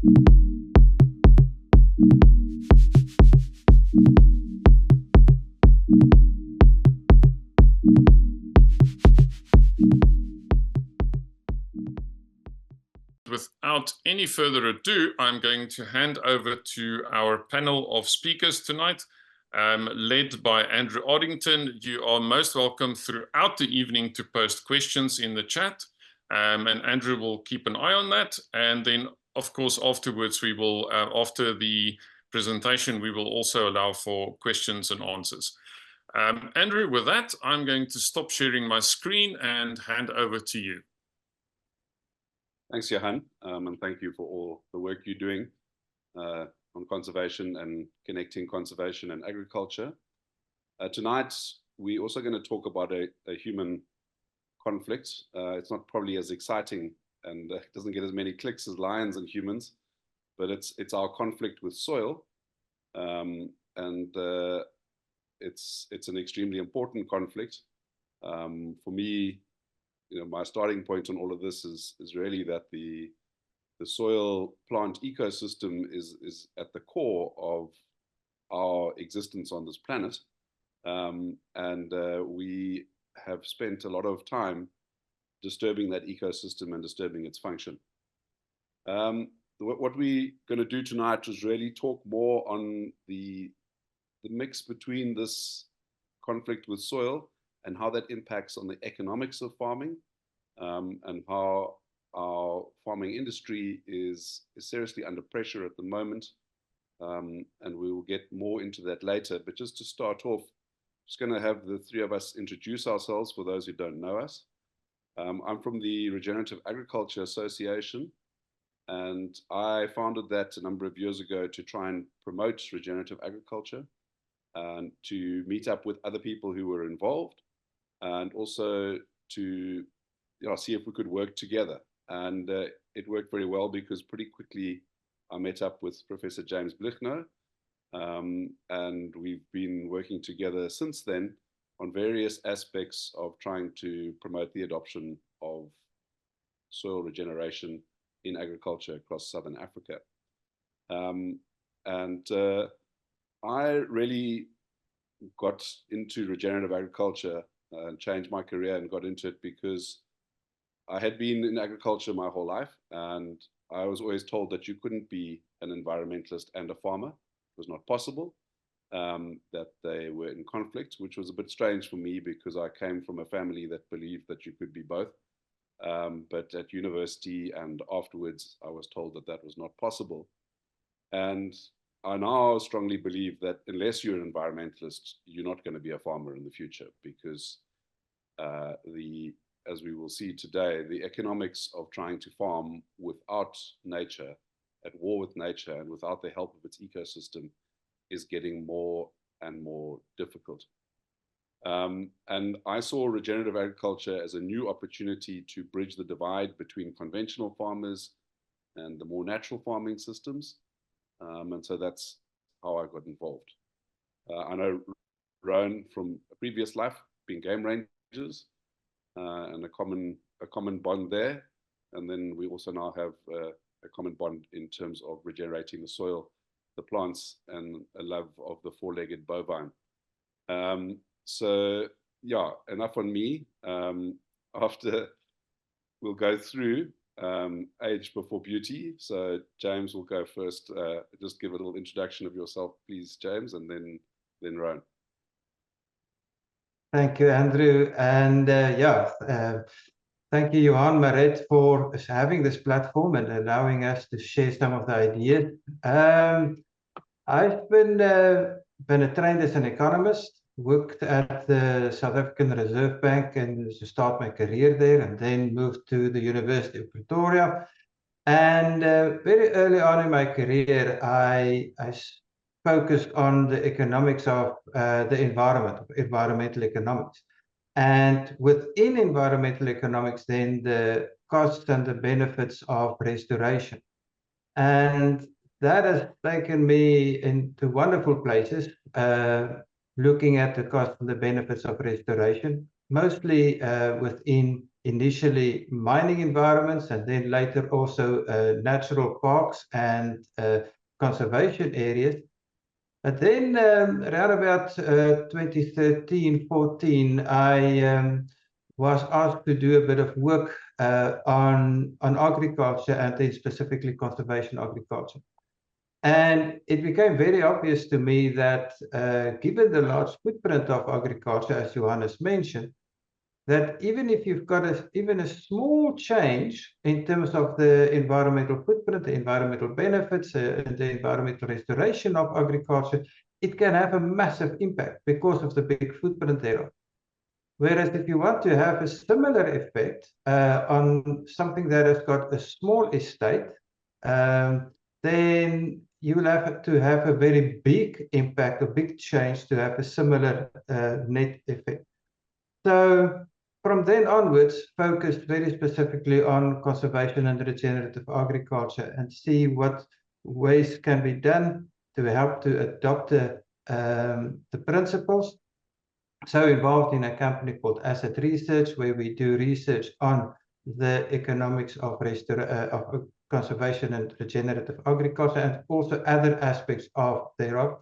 Without any further ado, I'm going to hand over to our panel of speakers tonight, led by Andrew Ardington. You are most welcome throughout the evening to post questions in the chat, and Andrew will keep an eye on that. And then, of course, afterwards, we will, after the presentation, we will also allow for questions and answers. Andrew, with that, I'm going to stop sharing my screen and hand over to you. Thanks, Johan, and thank you for all the work you're doing on conservation and connecting conservation and agriculture. Tonight, we're also going to talk about a human conflict. It's not probably as exciting and doesn't get as many clicks as lions and humans, but it's our conflict with soil, and it's an extremely important conflict. For me, my starting point on all of this is really that the soil plant ecosystem is at the core of our existence on this planet, and we have spent a lot of time disturbing that ecosystem and disturbing its function. What we're going to do tonight is really talk more on the mix between this conflict with soil and how that impacts on the economics of farming, and how our farming industry is seriously under pressure at the moment. And we will get more into that later. But just to start off, just going to have the three of us introduce ourselves for those who don't know us. I'm from the Regenerative Agriculture Association, and I founded that a number of years ago to try and promote regenerative agriculture and to meet up with other people who were involved, and also to see if we could work together. And it worked very well, because pretty quickly I met up with Professor James Blignaut, and we've been working together since then on various aspects of trying to promote the adoption of soil regeneration in agriculture across Southern Africa. I really got into regenerative agriculture and changed my career and got into it because I had been in agriculture my whole life, and I was always told that you couldn't be an environmentalist and a farmer. It was not possible, that they were in conflict, which was a bit strange for me because I came from a family that believed that you could be both. But at university and afterwards, I was told that that was not possible. And I now strongly believe that unless you're an environmentalist, you're not going to be a farmer in the future, because as we will see today, the economics of trying to farm without nature, at war with nature, and without the help of its ecosystem is getting more and more difficult. And I saw regenerative agriculture as a new opportunity to bridge the divide between conventional farmers and the more natural farming systems. And so that's how I got involved. I know Rowan from a previous life, being game rangers, and a common bond there. And then we also now have a common bond in terms of regenerating the soil, the plants, and a love of the four-legged bovine. So yeah, enough on me. After we'll go through age before beauty. So James will go first. Just give a little introduction of yourself, please, James, and then Rowan. Thank you, Andrew. And thank you, Johan Maret, for having this platform and allowing us to share some of the ideas. I've been trained as an economist, worked at the South African Reserve Bank and to start my career there, and then moved to the University of Pretoria. And very early on in my career, I focused on the economics of the environment, environmental economics. And within environmental economics, then the costs and the benefits of restoration. And that has taken me into wonderful places, looking at the costs and the benefits of restoration, mostly within initially mining environments and then later also natural parks and conservation areas. But then around about 2013-14, I was asked to do a bit of work on agriculture and then specifically conservation agriculture. And it became very obvious to me that given the large footprint of agriculture, as Johannes mentioned, that even if you've got even a small change in terms of the environmental footprint, the environmental benefits, and the environmental restoration of agriculture, it can have a massive impact because of the big footprint thereof. Whereas if you want to have a similar effect on something that has got a small estate, then you will have to have a very big impact, a big change to have a similar net effect. So from then onwards, focused very specifically on conservation and regenerative agriculture and see what ways can be done to help to adopt the principles. So involved in a company called Asset Research, where we do research on the economics of conservation and regenerative agriculture and also other aspects of thereof.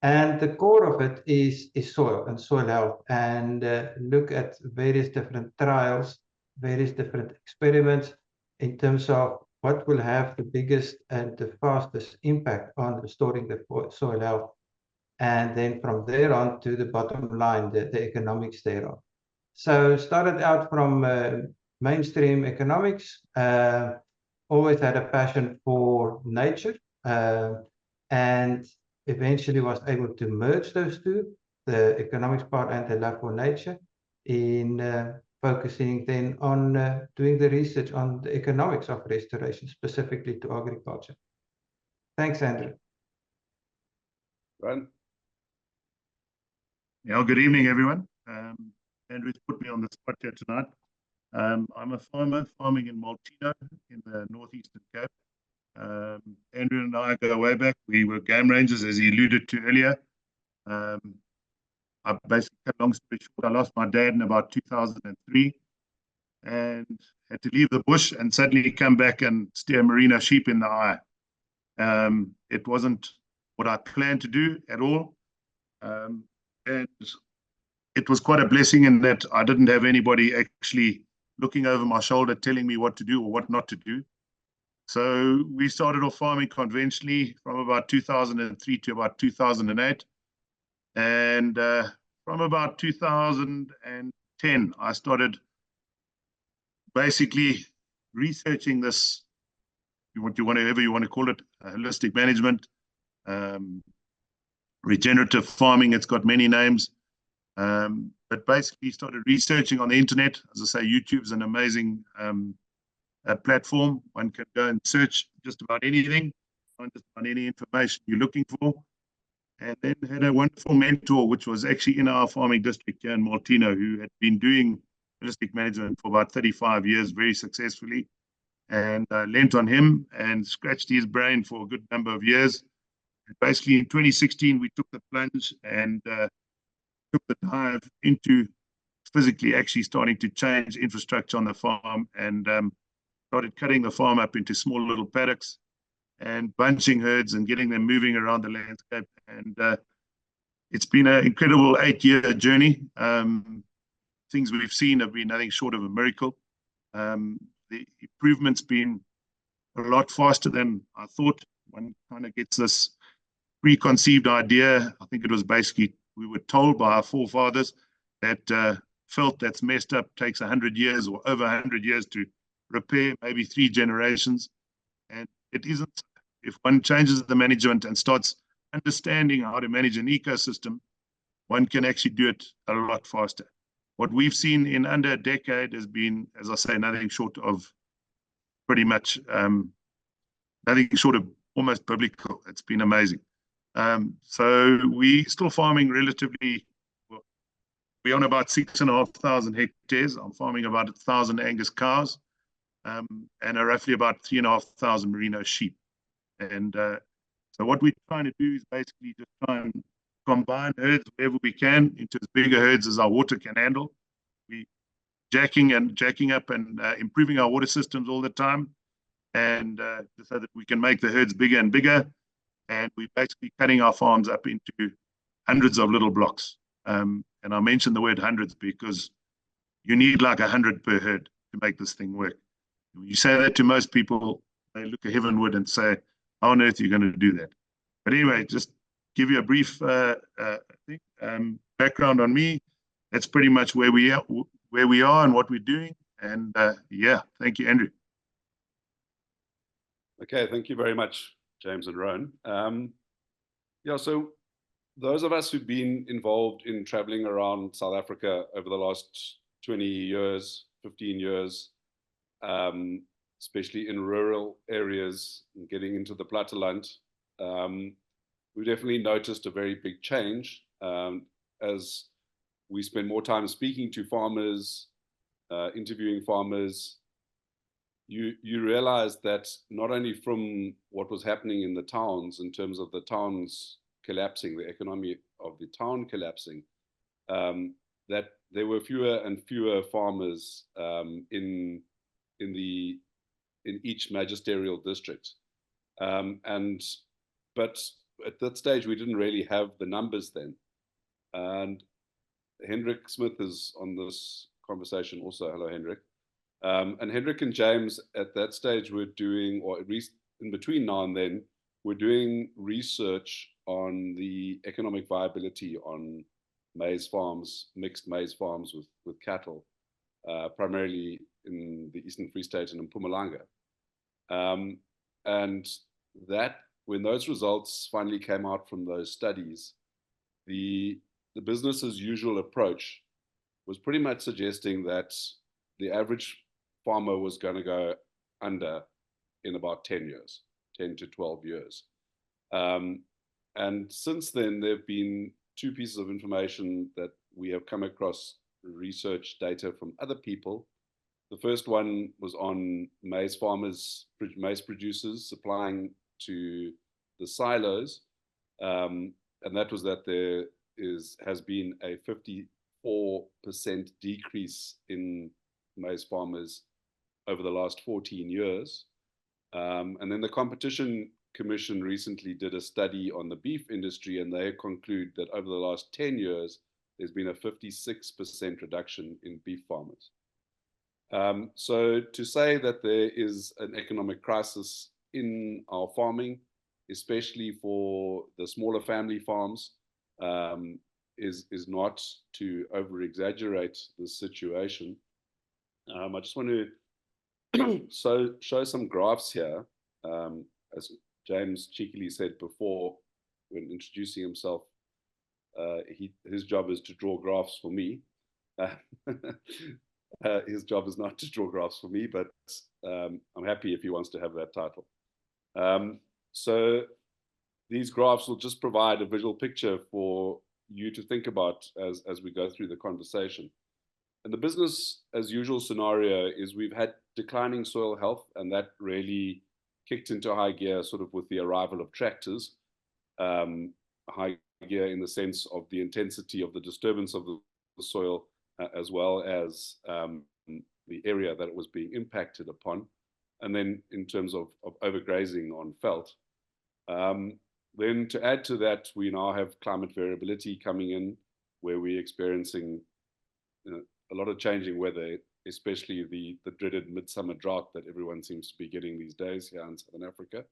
And the core of it is soil and soil health, and look at various different trials, various different experiments in terms of what will have the biggest and the fastest impact on restoring the soil health. And then from there on to the bottom line, the economics thereof. So started out from mainstream economics, always had a passion for nature, and eventually was able to merge those two, the economics part and the love for nature, in focusing then on doing the research on the economics of restoration, specifically to agriculture. Thanks, Andrew. Ryan? Yeah, good evening, everyone. Andrew's put me on the spot here tonight. I'm a farmer farming in Maltino in the northeastern Cape. Andrew and I go way back. We were game rangers, as he alluded to earlier. I basically, cut long story short, I lost my dad in about 2003 and had to leave the bush and suddenly come back and steer merino sheep in the eye. It wasn't what I planned to do at all. And it was quite a blessing in that I didn't have anybody actually looking over my shoulder telling me what to do or what not to do. So we started off farming conventionally from about 2003 to about 2008. And from about 2010, I started basically researching this, whatever you want to call it, holistic management, regenerative farming. It's got many names, but basically started researching on the internet. As I say, YouTube's an amazing platform. One can go and search just about anything, find just about any information you're looking for. And then had a wonderful mentor, which was actually in our farming district here in Maltino, who had been doing holistic management for about 35 years very successfully. And I lent on him and scratched his brain for a good number of years. And basically in 2016, we took the plunge and took the dive into physically actually starting to change infrastructure on the farm and started cutting the farm up into small little paddocks and bunching herds and getting them moving around the landscape. And it's been an incredible 8-year journey. Things we've seen have been nothing short of a miracle. The improvement's been a lot faster than I thought. One kind of gets this preconceived idea. I think it was basically, we were told by our forefathers that felt that's messed up takes 100 years or over 100 years to repair, maybe 3 generations. And it isn't. If one changes the management and starts understanding how to manage an ecosystem, one can actually do it a lot faster. What we've seen in under a decade has been, as I say, nothing short of pretty much, nothing short of almost biblical. It's been amazing. So we're still farming relatively, well, we're on about 6,500 hectares. I'm farming about 1,000 Angus cows and roughly about 3,500 merino sheep. And so what we're trying to do is basically just try and combine herds wherever we can into as bigger herds as our water can handle. We jacking up and improving our water systems all the time, and so that we can make the herds bigger and bigger. And we're basically cutting our farms up into hundreds of little blocks. And I mentioned the word hundreds because you need like 100 per herd to make this thing work. When you say that to most people, they look heavenward and say, how on earth are you going to do that? But anyway, just give you a brief background on me. That's pretty much where we are and what we're doing. And yeah, thank you, Andrew. Okay, thank you very much, James and Rowan. Yeah, so those of us who've been involved in traveling around South Africa over the last 20 years, 15 years, especially in rural areas and getting into the platteland, we definitely noticed a very big change as we spend more time speaking to farmers, interviewing farmers. You realize that not only from what was happening in the towns in terms of the towns collapsing, the economy of the town collapsing, that there were fewer and fewer farmers in each magisterial district. But at that stage, we didn't really have the numbers then. And Hendrik Smith is on this conversation also. Hello, Hendrik. And Hendrik and James at that stage were doing, or at least in between now and then, were doing research on the economic viability on maize farms, mixed maize farms with cattle, primarily in the Eastern Free State and in Mpumalanga. And that, when those results finally came out from those studies, the business as usual approach was pretty much suggesting that the average farmer was going to go under in about 10 years, 10 to 12 years. And since then, there have been two pieces of information that we have come across research data from other people. The first one was on maize farmers, maize producers supplying to the silos. And that was that there has been a 54% decrease in maize farmers over the last 14 years. And then the Competition Commission recently did a study on the beef industry, and they conclude that over the last 10 years, there's been a 56% reduction in beef farmers. So to say that there is an economic crisis in our farming, especially for the smaller family farms, is not to over-exaggerate the situation. I just want to show some graphs here. As James cheekily said before when introducing himself, his job is to draw graphs for me. His job is not to draw graphs for me, but I'm happy if he wants to have that title. So these graphs will just provide a visual picture for you to think about as we go through the conversation. And the business as usual scenario is we've had declining soil health, and that really kicked into high gear sort of with the arrival of tractors. High gear in the sense of the intensity of the disturbance of the soil, as well as the area that it was being impacted upon. And then in terms of overgrazing on veld. Then to add to that, we now have climate variability coming in, where we're experiencing a lot of changing weather, especially the dreaded midsummer drought that everyone seems to be getting these days here in Southern Africa.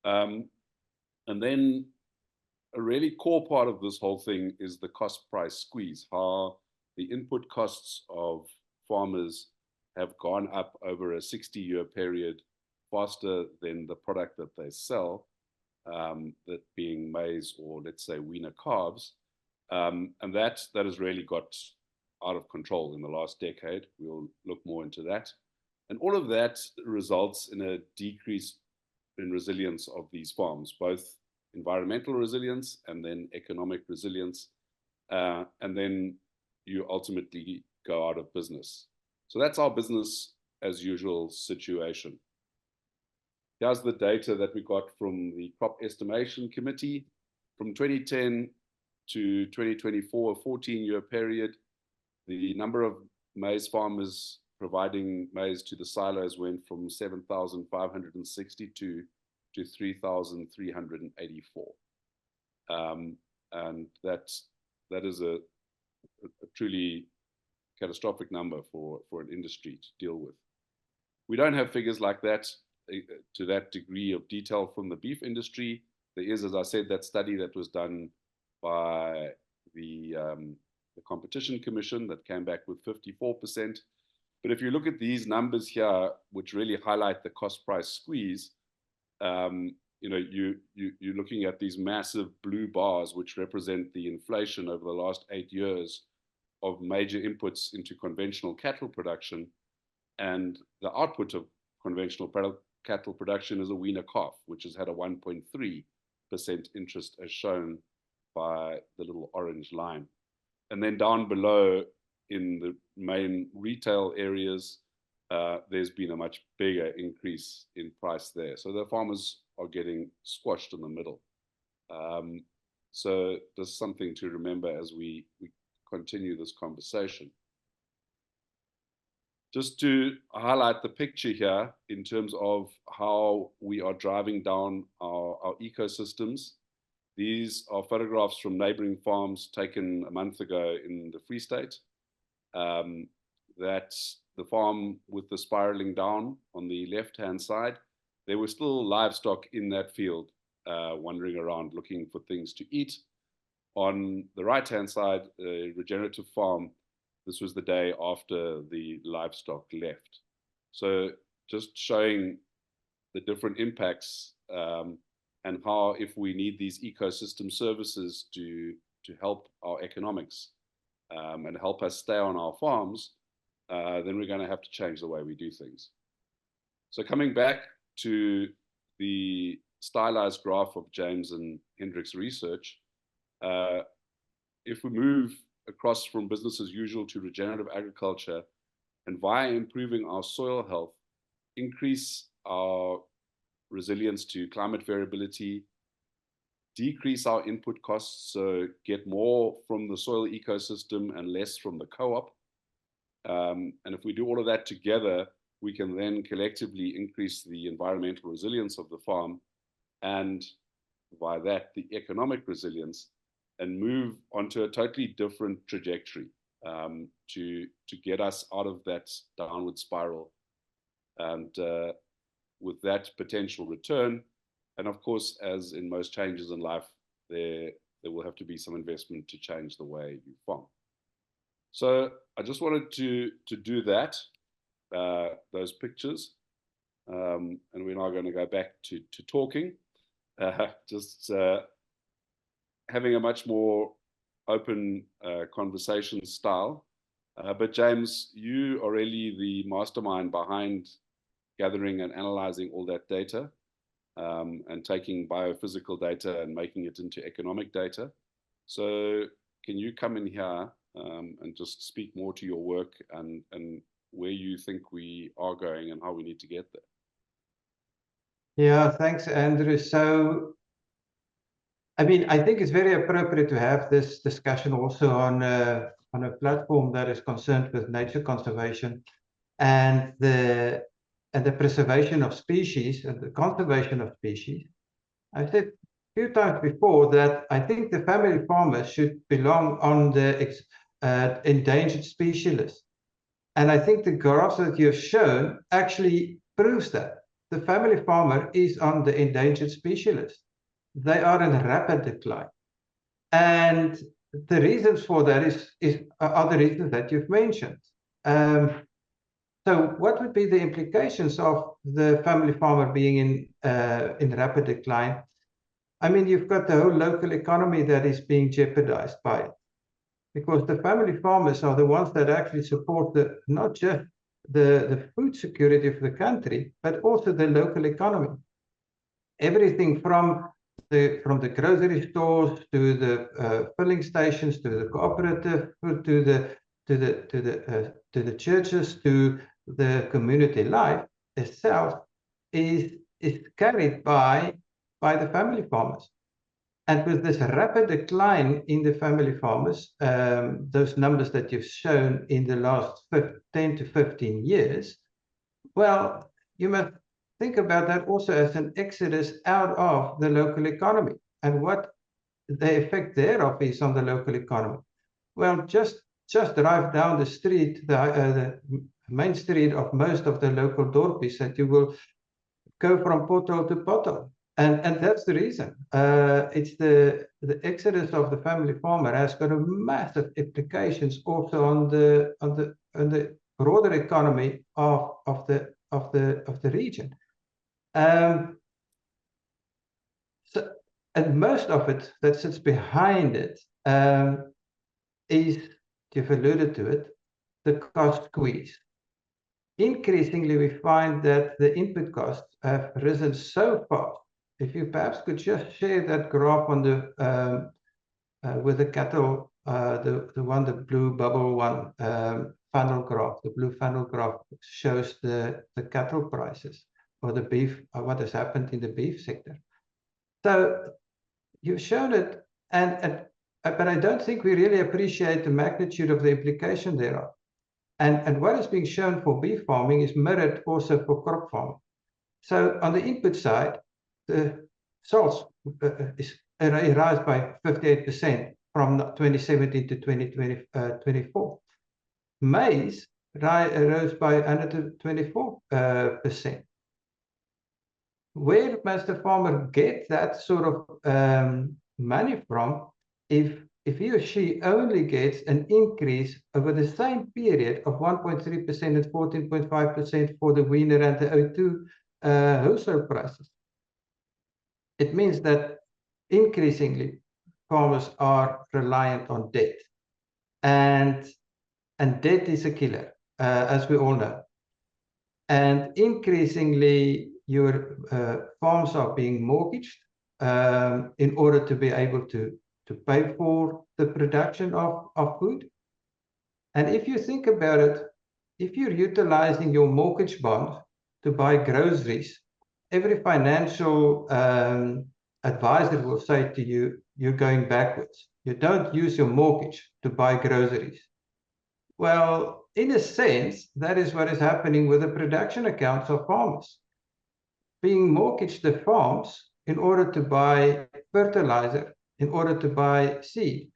And then a really core part of this whole thing is the cost price squeeze, how the input costs of farmers have gone up over a 60-year period faster than the product that they sell, that being maize or let's say weaner calves. And that has really got out of control in the last decade. We'll look more into that. And all of that results in a decrease in resilience of these farms, both environmental resilience and then economic resilience. And then you ultimately go out of business. So that's our business as usual situation. Here's the data that we got from the Crop Estimation Committee from 2010 to 2024, a 14-year period. The number of maize farmers providing maize to the silos went from 7,562 to 3,384. And that is a truly catastrophic number for an industry to deal with. We don't have figures like that to that degree of detail from the beef industry. There is, as I said, that study that was done by the Competition Commission that came back with 54%. But if you look at these numbers here, which really highlight the cost price squeeze, you're looking at these massive blue bars, which represent the inflation over the last 8 years of major inputs into conventional cattle production. And the output of conventional cattle production is a weaner calf, which has had a 1.3% interest as shown by the little orange line. And then down below in the main retail areas, there's been a much bigger increase in price there. So the farmers are getting squashed in the middle. So there's something to remember as we continue this conversation. Just to highlight the picture here in terms of how we are driving down our ecosystems. These are photographs from neighboring farms taken a month ago in the Free State. That's the farm with the spiraling down on the left-hand side. There were still livestock in that field wandering around looking for things to eat. On the right-hand side, a regenerative farm, this was the day after the livestock left. So just showing the different impacts and how if we need these ecosystem services to help our economics and help us stay on our farms, then we're going to have to change the way we do things. So coming back to the stylized graph of James and Hendrik's research, if we move across from business as usual to regenerative agriculture, and via improving our soil health, increase our resilience to climate variability, decrease our input costs, so get more from the soil ecosystem and less from the co-op. And if we do all of that together, we can then collectively increase the environmental resilience of the farm and by that, the economic resilience, and move onto a totally different trajectory to get us out of that downward spiral. And with that potential return, and of course, as in most changes in life, there will have to be some investment to change the way you farm. So I just wanted to do that, those pictures, and we're now going to go back to talking, having a much more open conversation style. But James, you are really the mastermind behind gathering and analyzing all that data and taking biophysical data and making it into economic data. So can you come in here and just speak more to your work and where you think we are going and how we need to get there? Yeah, thanks, Andrew. So, I mean, I think it's very appropriate to have this discussion also on a platform that is concerned with nature conservation and the preservation of species and the conservation of species. I've said a few times before that I think the family farmers should belong on the endangered species list. And I think the graphs that you've shown actually proves that. The family farmer is on the endangered species list. They are in rapid decline. And the reasons for that are the reasons that you've mentioned. So what would be the implications of the family farmer being in rapid decline? I mean, you've got the whole local economy that is being jeopardized by it. Because the family farmers are the ones that actually support not just the food security of the country, but also the local economy. Everything from the grocery stores to the filling stations to the cooperative to the churches to the community life itself is carried by the family farmers. And with this rapid decline in the family farmers, those numbers that you've shown in the last 10 to 15 years, well, you must think about that also as an exodus out of the local economy, and what the effect thereof is on the local economy. Well, just drive down the street, the main street of most of the local dorpies, and you will go from pothole to pothole. And that's the reason. It's the exodus of the family farmer has got a massive implications also on the broader economy of the region. So, and most of it that sits behind it is, you've alluded to it, the cost squeeze. Increasingly, we find that the input costs have risen so fast. If you perhaps could just share that graph on the with the cattle, the blue bubble one, funnel graph, the blue funnel graph shows the cattle prices or the beef, what has happened in the beef sector. So you've shown it, but I don't think we really appreciate the magnitude of the implication thereof. And what is being shown for beef farming is mirrored also for crop farming. So on the input side, the salts rise by 58% from 2017 to 2024. Maize rose by 124%. Where must the farmer get that sort of money from if he or she only gets an increase over the same period of 1.3% and 14.5% for the weaner and the O2 wholesale prices? It means that increasingly farmers are reliant on debt, and debt is a killer, as we all know. And increasingly, your farms are being mortgaged in order to be able to pay for the production of food. And if you think about it, if you're utilizing your mortgage bond to buy groceries, every financial advisor will say to you, you're going backwards. You don't use your mortgage to buy groceries. Well, in a sense, that is what is happening with the production accounts of farmers. Being mortgaged the farms in order to buy fertilizer, in order to buy seed.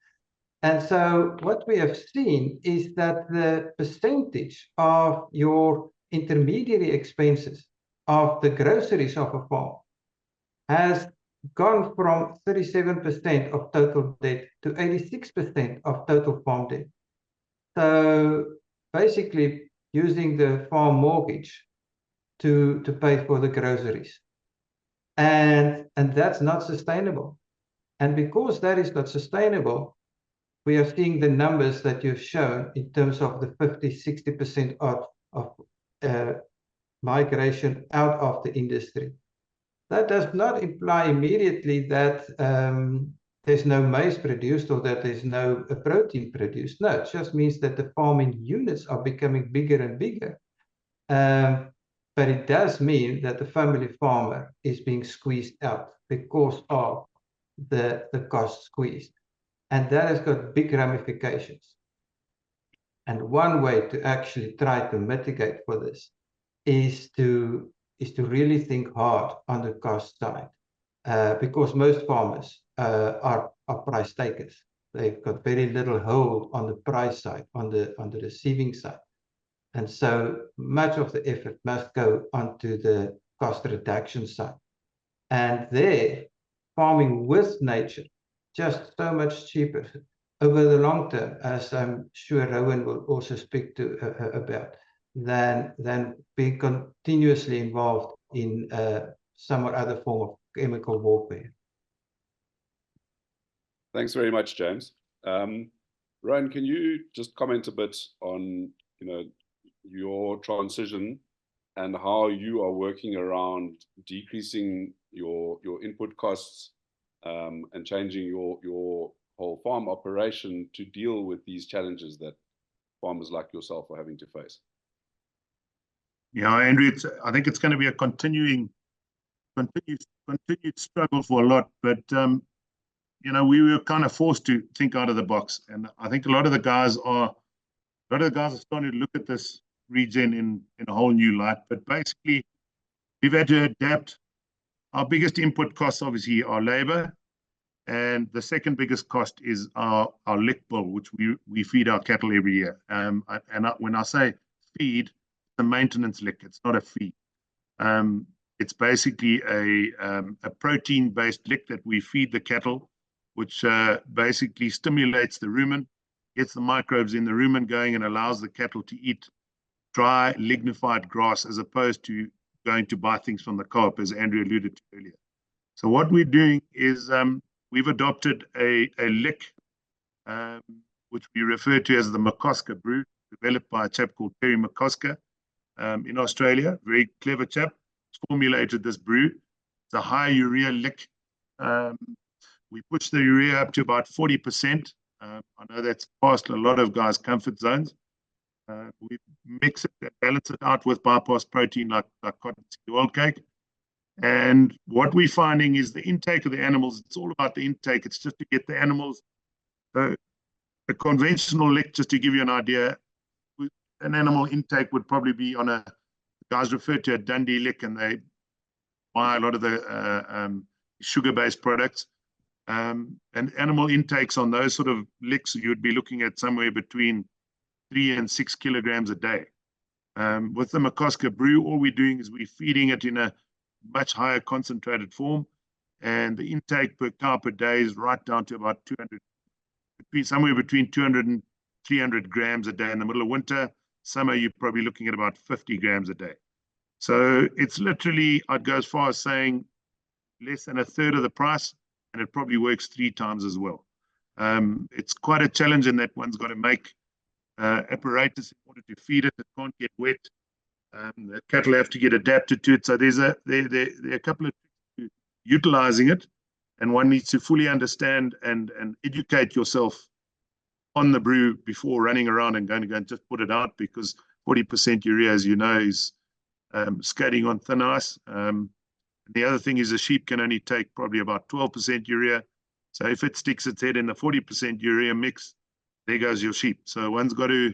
And so what we have seen is that the percentage of your intermediary expenses of the groceries of a farm has gone from 37% of total debt to 86% of total farm debt. So basically using the farm mortgage to pay for the groceries. And that's not sustainable. And because that is not sustainable, we are seeing the numbers that you've shown in terms of the 50-60% of migration out of the industry. That does not imply immediately that there's no maize produced or that there's no protein produced. No, it just means that the farming units are becoming bigger and bigger. But it does mean that the family farmer is being squeezed out because of the cost squeeze. And that has got big ramifications. And one way to actually try to mitigate for this is to really think hard on the cost side, because most farmers are price takers. They've got very little hold on the price side, on the receiving side. And so much of the effort must go onto the cost reduction side. And there, farming with nature, just so much cheaper over the long term, as I'm sure Rowan will also speak to about, than being continuously involved in some or other form of chemical warfare. Thanks very much, James. Rowan, can you just comment a bit on your transition and how you are working around decreasing your input costs and changing your whole farm operation to deal with these challenges that farmers like yourself are having to face? Yeah, Andrew, I think it's going to be a continued struggle for a lot, but we were kind of forced to think out of the box. And I think a lot of the guys are starting to look at this regen in a whole new light. But basically, we've had to adapt. Our biggest input costs, obviously, are labor. And the second biggest cost is our lick bill, which we feed our cattle every year. When I say feed, the maintenance lick, it's not a feed. It's basically a protein-based lick that we feed the cattle, which basically stimulates the rumen, gets the microbes in the rumen going, and allows the cattle to eat dry, lignified grass as opposed to going to buy things from the co-op, as Andrew alluded to earlier. So what we're doing is we've adopted a lick, which we refer to as the McCosker brew, developed by a chap called Terry McCosker in Australia. Very clever chap. Formulated this brew. It's a high urea lick. We push the urea up to about 40%. I know that's past a lot of guys' comfort zones. We mix it and balance it out with bypass protein like cottonseed oil cake. And what we're finding is the intake of the animals, it's all about the intake. It's just to get the animals, a conventional lick, just to give you an idea, an animal intake would probably be on a, guys refer to a Dundee lick, and they buy a lot of the sugar-based products. And animal intakes on those sort of licks, you'd be looking at somewhere between 3 and 6 kilograms a day. With the McCosker brew, all we're doing is we're feeding it in a much higher concentrated form, and the intake per cow per day is right down to about 200, somewhere between 200 and 300 grams a day in the middle of winter. Summer, you're probably looking at about 50 grams a day. So it's literally, I'd go as far as saying less than a third of the price, and it probably works 3 times as well. It's quite a challenge in that one's got to make apparatus in order to feed it. It can't get wet. The cattle have to get adapted to it. So there are a couple of things to utilizing it, and one needs to fully understand and educate yourself on the brew before running around and going to go and just put it out, because 40% urea, as you know, is skating on thin ice. The other thing is the sheep can only take probably about 12% urea. So if it sticks its head in the 40% urea mix, there goes your sheep. So one's got to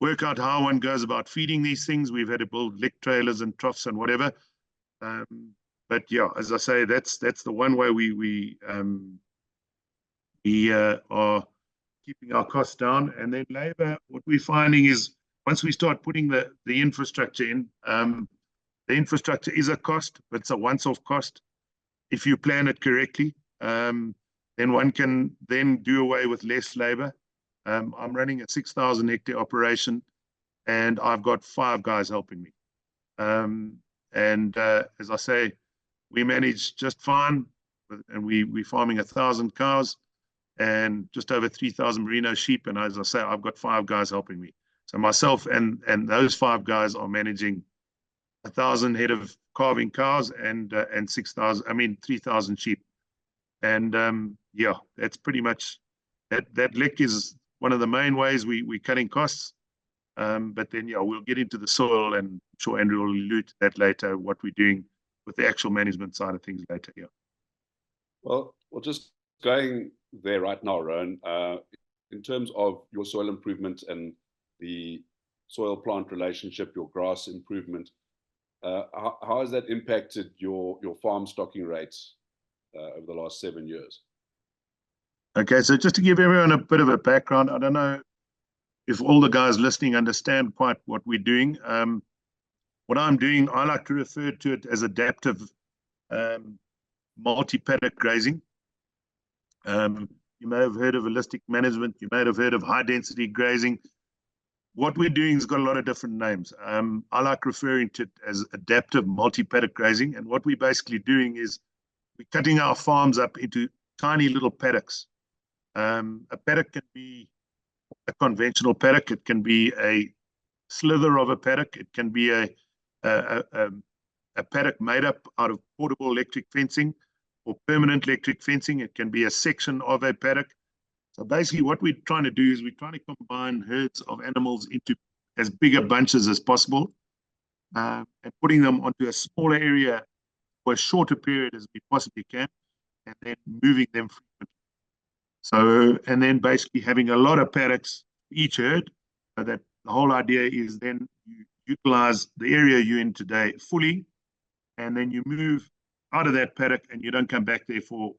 work out how one goes about feeding these things. We've had to build lick trailers and troughs and whatever. But yeah, as I say, that's the one way we are keeping our costs down. And then labor, what we're finding is once we start putting the infrastructure in, the infrastructure is a cost, but it's a once-off cost. If you plan it correctly, then one can then do away with less labor. I'm running a 6,000 hectare operation, and I've got 5 guys helping me. As I say, we manage just fine, and we're farming 1,000 cows and just over 3,000 merino sheep. And as I say, I've got 5 guys helping me. So myself and those 5 guys are managing 1,000 head of calving cows and 3,000 sheep. And yeah, that's pretty much that lick is one of the main ways we're cutting costs. But then, yeah, we'll get into the soil, and I'm sure Andrew will allude to that later, what we're doing with the actual management side of things later. Yeah. Well, just going there right now, Rowan, in terms of your soil improvement and the soil plant relationship, your grass improvement, how has that impacted your farm stocking rates over the last 7 years? Okay, so just to give everyone a bit of a background, I don't know if all the guys listening understand quite what we're doing. What I'm doing, I like to refer to it as adaptive multi-paddock grazing. You may have heard of holistic management. You may have heard of high-density grazing. What we're doing has got a lot of different names. I like referring to it as adaptive multi-paddock grazing. And what we're basically doing is we're cutting our farms up into tiny little paddocks. A paddock can be a conventional paddock. It can be a slither of a paddock. It can be a paddock made up out of portable electric fencing or permanent electric fencing. It can be a section of a paddock. So basically what we're trying to do is we're trying to combine herds of animals into as bigger bunches as possible, and putting them onto a smaller area for a shorter period as we possibly can. and then moving them frequently. So, and then basically having a lot of paddocks each herd, so that the whole idea is then you utilize the area you're in today fully, and then you move out of that paddock and you don't come back there for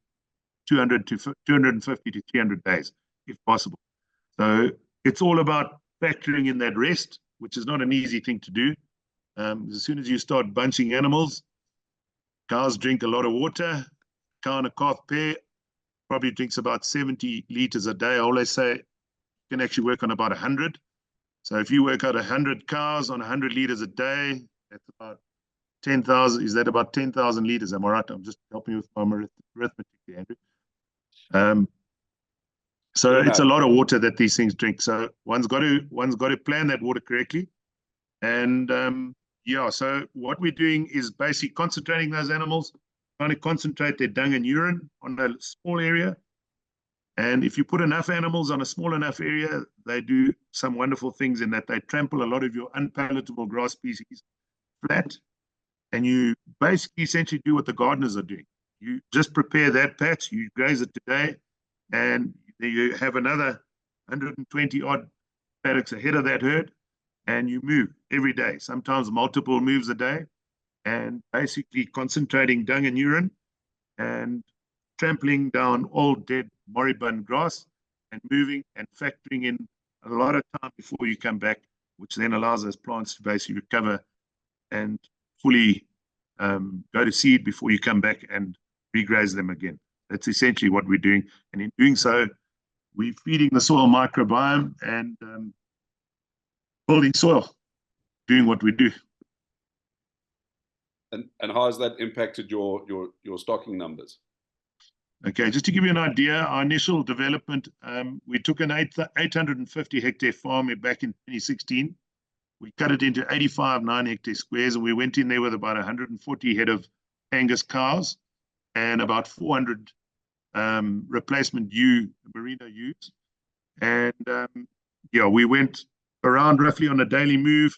250 to 300 days, if possible. So it's all about factoring in that rest, which is not an easy thing to do. As soon as you start bunching animals, cows drink a lot of water. Cow and a calf pair probably drinks about 70 liters a day. I always say you can actually work on about 100. So if you work out 100 cows on 100 liters a day, that's about 10,000. Is that about 10,000 liters? Am I right? I'm just helping you with my arithmetic here, Andrew. So it's a lot of water that these things drink. So one's got to plan that water correctly. And yeah, so what we're doing is basically concentrating those animals, trying to concentrate their dung and urine on a small area. And if you put enough animals on a small enough area, they do some wonderful things in that they trample a lot of your unpalatable grass species flat. And you basically essentially do what the gardeners are doing. You just prepare that patch, you graze it today, and you have another 120 odd paddocks ahead of that herd, and you move every day, sometimes multiple moves a day, and basically concentrating dung and urine and trampling down old dead moribund grass and moving and factoring in a lot of time before you come back, which then allows those plants to basically recover and fully go to seed before you come back and regraze them again. That's essentially what we're doing. And in doing so, we're feeding the soil microbiome and building soil, doing what we do. And how has that impacted your stocking numbers? Okay, just to give you an idea, our initial development, we took an 850 hectare farm back in 2016. We cut it into 85 9-hectare squares, and we went in there with about 140 head of Angus cows and about 400 replacement merino ewes. And yeah, we went around roughly on a daily move,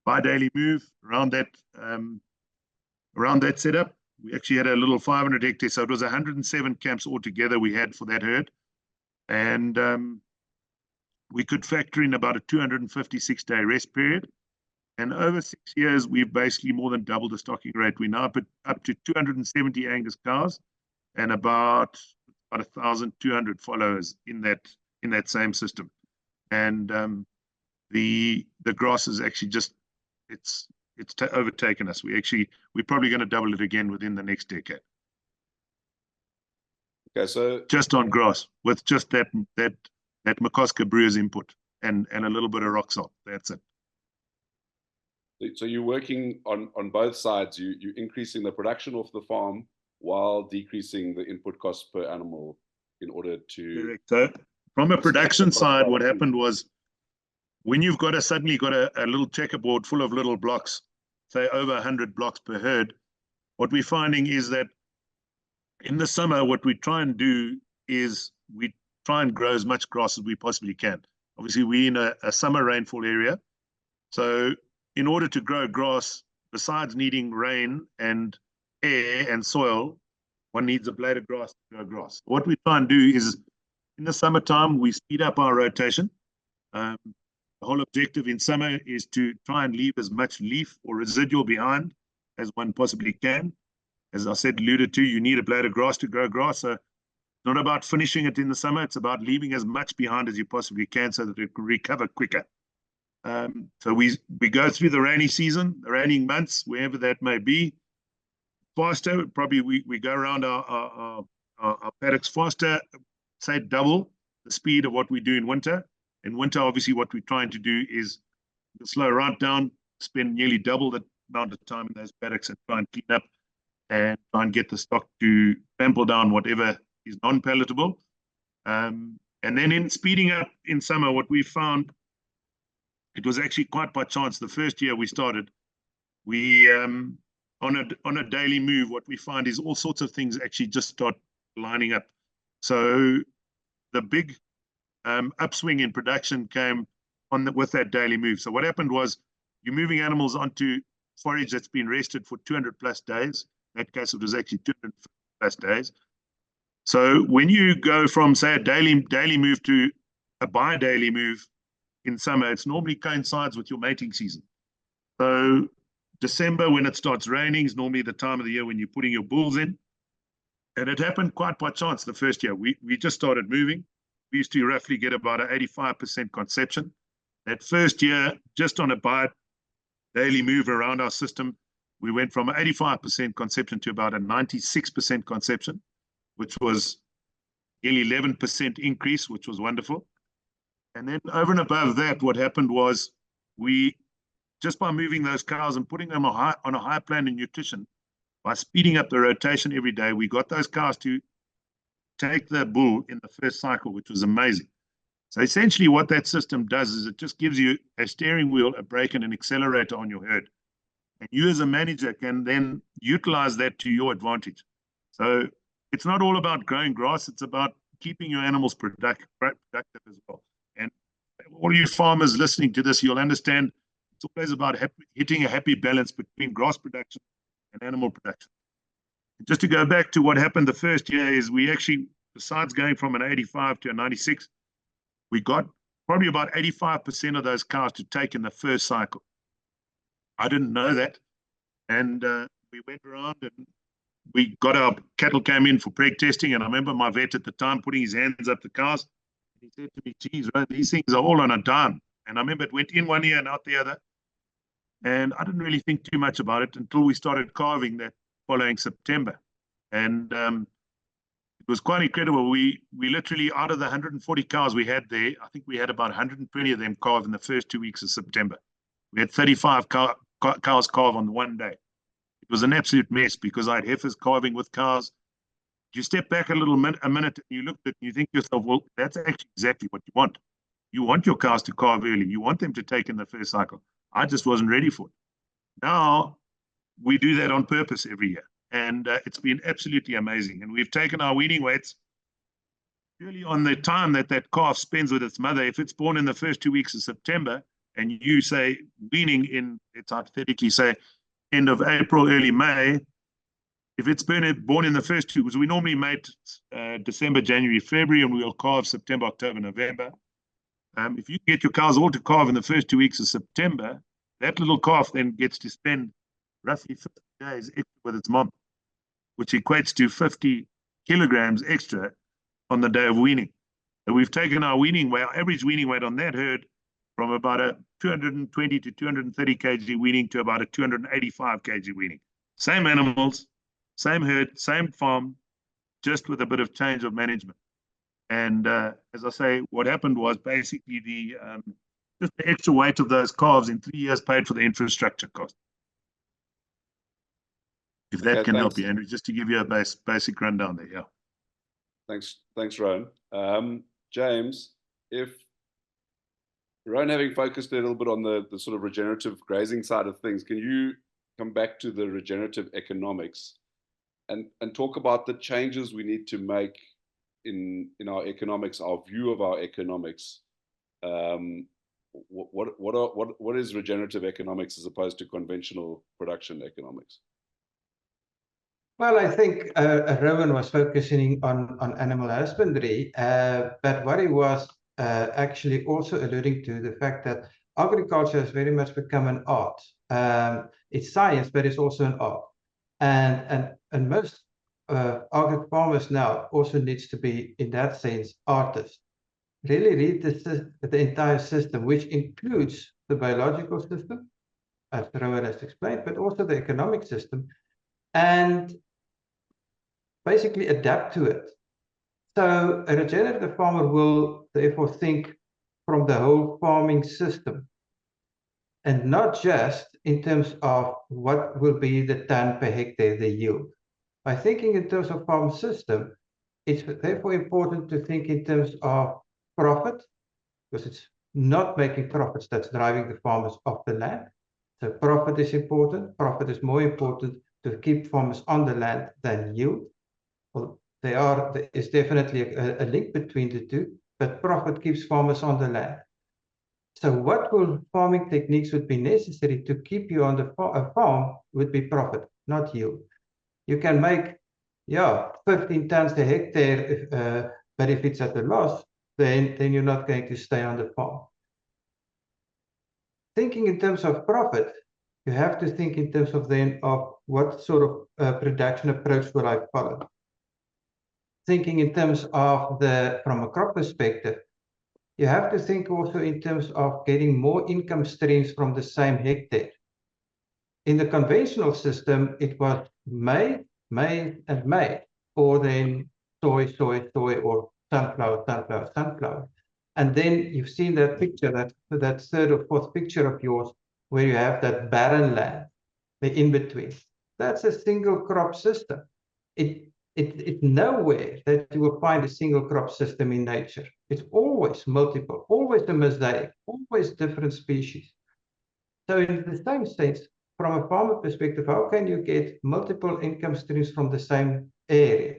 bi-daily move around that setup. We actually had a little 500 hectares, so it was 107 camps altogether we had for that herd. And we could factor in about a 256-day rest period. And over 6 years, we've basically more than doubled the stocking rate. We're now up to 270 Angus cows and about 1,200 followers in that same system. And the grass is actually just, it's overtaken us. We're probably going to double it again within the next decade. Okay, so just on grass with just that McCosker brewer's input and a little bit of rock salt. That's it. So you're working on both sides. You're increasing the production of the farm while decreasing the input costs per animal in order to. Correct. So from a production side, what happened was when you've suddenly got a little checkerboard full of little blocks, say over 100 blocks per herd, what we're finding is that in the summer, what we try and do is we try and grow as much grass as we possibly can. Obviously, we're in a summer rainfall area. So in order to grow grass, besides needing rain and air and soil, one needs a blade of grass to grow grass. What we try and do is in the summertime, we speed up our rotation. The whole objective in summer is to try and leave as much leaf or residual behind as one possibly can. As I said, alluded to, you need a blade of grass to grow grass. So it's not about finishing it in the summer. It's about leaving as much behind as you possibly can so that it can recover quicker. So we go through the rainy season, the raining months, wherever that may be, faster. Probably we go around our paddocks faster, say double the speed of what we do in winter. In winter, obviously, what we're trying to do is slow right down, spend nearly double the amount of time in those paddocks and try and clean up and try and get the stock to trample down whatever is non-palatable. And then in speeding up in summer, what we found, it was actually quite by chance. The first year we started, we on a daily move, what we find is all sorts of things actually just start lining up. So the big upswing in production came with that daily move. So what happened was you're moving animals onto forage that's been rested for 200 plus days. In that case, it was actually 250 plus days. So when you go from, say, a daily move to a bi-daily move in summer, it's normally coincides with your mating season. So December, when it starts raining, is normally the time of the year when you're putting your bulls in. And it happened quite by chance the first year. We just started moving. We used to roughly get about an 85% conception. That first year, just on a bi-daily move around our system, we went from 85% conception to about a 96% conception, which was nearly 11% increase, which was wonderful. And then over and above that, what happened was we, just by moving those cows and putting them on a high plan in nutrition, by speeding up the rotation every day, we got those cows to take the bull in the first cycle, which was amazing. So essentially what that system does is it just gives you a steering wheel, a brake, and an accelerator on your herd. And you as a manager can then utilize that to your advantage. So it's not all about growing grass, it's about keeping your animals productive as well. And all you farmers listening to this, you'll understand it's always about hitting a happy balance between grass production and animal production. And just to go back to what happened the first year is we actually, besides going from an 85 to a 96, we got probably about 85% of those cows to take in the first cycle. I didn't know that. And we went around and we got our cattle came in for preg testing. And I remember my vet at the time putting his hands up the cows. He said to me, geez, right, these things are all on a dime. And I remember it went in one ear and out the other. And I didn't really think too much about it until we started calving that following September. And it was quite incredible. We literally, out of the 140 cows we had there, I think we had about 120 of them calve in the first 2 weeks of September. We had 35 cows calve on one day. It was an absolute mess because I had heifers calving with cows. You step back a minute, and you look at it and you think to yourself, well, that's actually exactly what you want. You want your cows to calve early. You want them to take in the first cycle. I just wasn't ready for it. Now we do that on purpose every year. And it's been absolutely amazing. And we've taken our weaning weights really on the time that that calf spends with its mother. If it's born in the first 2 weeks of September and you say weaning in, let's hypothetically say, end of April, early May, if it's born in the first 2 weeks, we normally mate December, January, February, and we'll calve September, October, November. If you get your cows all to calve in the first 2 weeks of September, that little calf then gets to spend roughly 50 days extra with its mom, which equates to 50 kilograms extra on the day of weaning. So we've taken our weaning weight, our average weaning weight on that herd from about a 220 to 230 kg weaning to about a 285 kg weaning. Same animals, same herd, same farm, just with a bit of change of management. And as I say, what happened was basically just the extra weight of those calves in 3 years paid for the infrastructure cost. If that can help you, Andrew, just to give you a basic rundown there, yeah. Thanks, Rowan. James, if Rowan, having focused a little bit on the sort of regenerative grazing side of things, can you come back to the regenerative economics and talk about the changes we need to make in our economics, our view of our economics? What is regenerative economics as opposed to conventional production economics? Well, I think Rowan was focusing on animal husbandry, but what he was actually also alluding to the fact that agriculture has very much become an art. It's science, but it's also an art. And most agri farmers now also needs to be, in that sense, artists. Really read the entire system, which includes the biological system, as Rowan has explained, but also the economic system, and basically adapt to it. So a regenerative farmer will therefore think from the whole farming system, and not just in terms of what will be the ton per hectare, the yield. By thinking in terms of farm system, it's therefore important to think in terms of profit, because it's not making profits that's driving the farmers off the land. So profit is important. Profit is more important to keep farmers on the land than yield. Well, there is definitely a link between the two, but profit keeps farmers on the land. So what farming techniques would be necessary to keep you on the farm would be profit, not yield. You yeah, 15 tons a hectare, but if it's at a loss, then you're not going to stay on the farm. Thinking in terms of profit, you have to think in terms of then of what sort of production approach will I follow. Thinking in terms of from a crop perspective, you have to think also in terms of getting more income streams from the same hectare. In the conventional system, it was maize, and maize, or then soy, or sunflower. And then you've seen that picture, that third or fourth picture of yours, where you have that barren land, the in-between. That's a single crop system. It's nowhere that you will find a single crop system in nature. It's always multiple, always a mosaic, always different species. So in the same sense, from a farmer perspective, how can you get multiple income streams from the same area?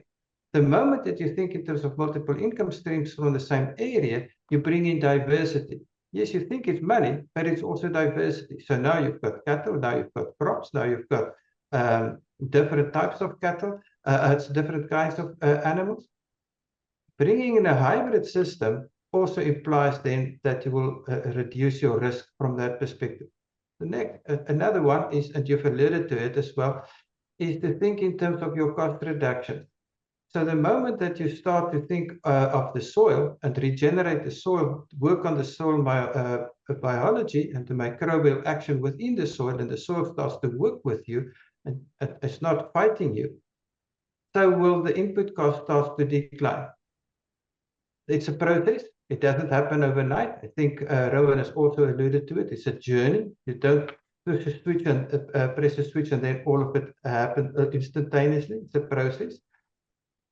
The moment that you think in terms of multiple income streams from the same area, you bring in diversity. Yes, you think it's money, but it's also diversity. So now you've got cattle, now you've got crops, now you've got different types of cattle, it's different kinds of animals. Bringing in a hybrid system also implies then that you will reduce your risk from that perspective. Another one is, and you've alluded to it as well, is to think in terms of your cost reduction. So the moment that you start to think of the soil and regenerate the soil, work on the soil biology and the microbial action within the soil, and the soil starts to work with you and it's not fighting you, so will the input cost start to decline. It's a process. It doesn't happen overnight. I think Rowan has also alluded to it. It's a journey. You don't push a switch and press a switch and then all of it happens instantaneously. It's a process.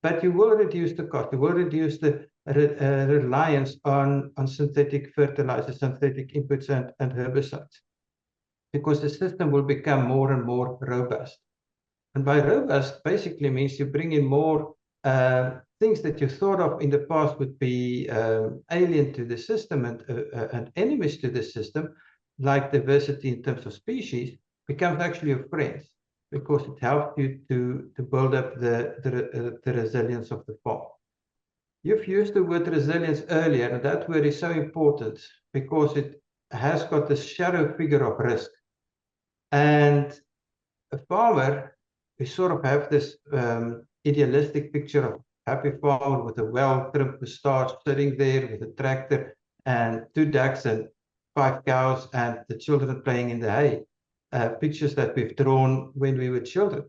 But you will reduce the cost. You will reduce the reliance on synthetic fertilizers, synthetic inputs, and herbicides, because the system will become more and more robust. And by robust basically means you bring in more things that you thought of in the past would be alien to the system and enemies to the system, like diversity in terms of species, becomes actually your friends, because it helps you to build up the resilience of the farm. You've used the word resilience earlier, and that word is so important because it has got this shadow figure of risk. And a farmer, we sort of have this idealistic picture of happy farmer with a well-trimmed moustache sitting there with a tractor and 2 ducks and 5 cows and the children playing in the hay. Pictures that we've drawn when we were children.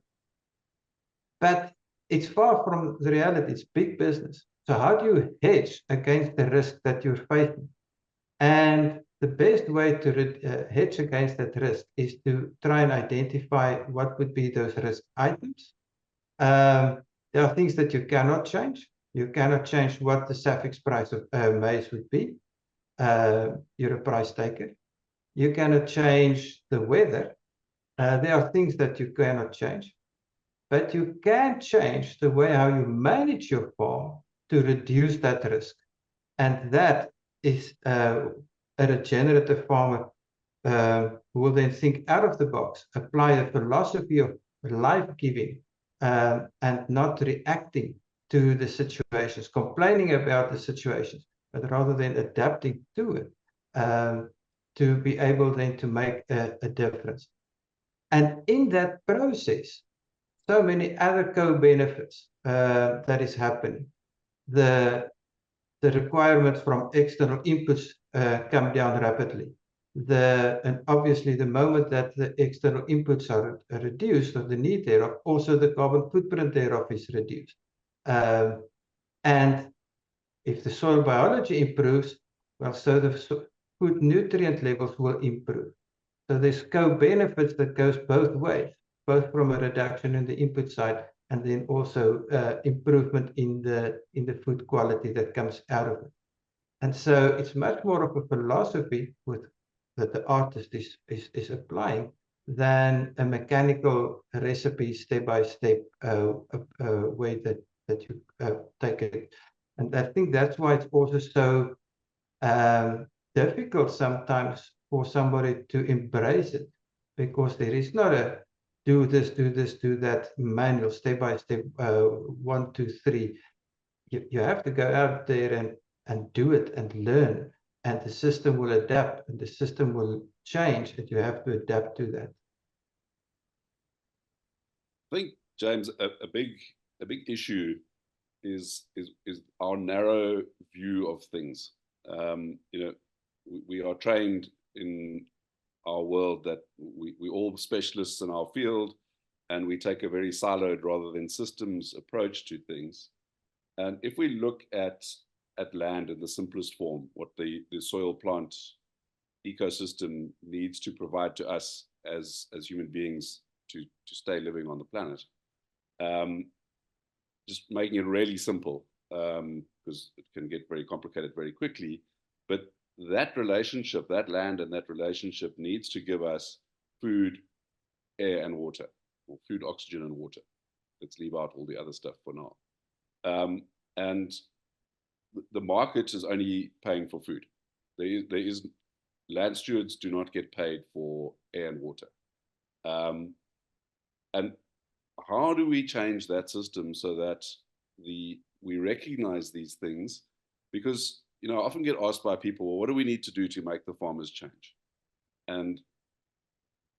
But it's far from the reality. It's big business. So how do you hedge against the risk that you're facing? And the best way to hedge against that risk is to try and identify what would be those risk items. There are things that you cannot change. You cannot change what the suffix price of maize would be. You're a price taker. You cannot change the weather. There are things that you cannot change. But you can change the way how you manage your farm to reduce that risk. And that is a regenerative farmer who will then think out of the box, apply a philosophy of life-giving and not reacting to the situations, complaining about the situations, but rather than adapting to it to be able then to make a difference. And in that process, so many other co-benefits that is happening. The requirements from external inputs come down rapidly. And obviously, the moment that the external inputs are reduced, or the need thereof, also the carbon footprint thereof is reduced. And if the soil biology improves, well, so the food nutrient levels will improve. So there's co-benefits that goes both ways, both from a reduction in the input side and then also improvement in the food quality that comes out of it. And so it's much more of a philosophy that the artist is applying than a mechanical recipe, step-by-step way that you take it. And I think that's why it's also so difficult sometimes for somebody to embrace it, because there is not do this, do that, manual, step by step, 1, 2, 3. You have to go out there and do it and learn, and the system will adapt and the system will change, and you have to adapt to that. I think, James, a big issue is our narrow view of things. You know, we are trained in our world that we all specialists in our field, and we take a very siloed rather than systems approach to things. And if we look at land in the simplest form, what the soil plant ecosystem needs to provide to us as human beings to stay living on the planet, just making it really simple, because it can get very complicated very quickly. But that relationship, that land and that relationship needs to give us food, air, and water, or food, oxygen, and water. Let's leave out all the other stuff for now. And the market is only paying for food. There is land stewards do not get paid for air and water. And how do we change that system so that we recognize these things? Because, you know, I often get asked by people, well, what do we need to do to make the farmers change? And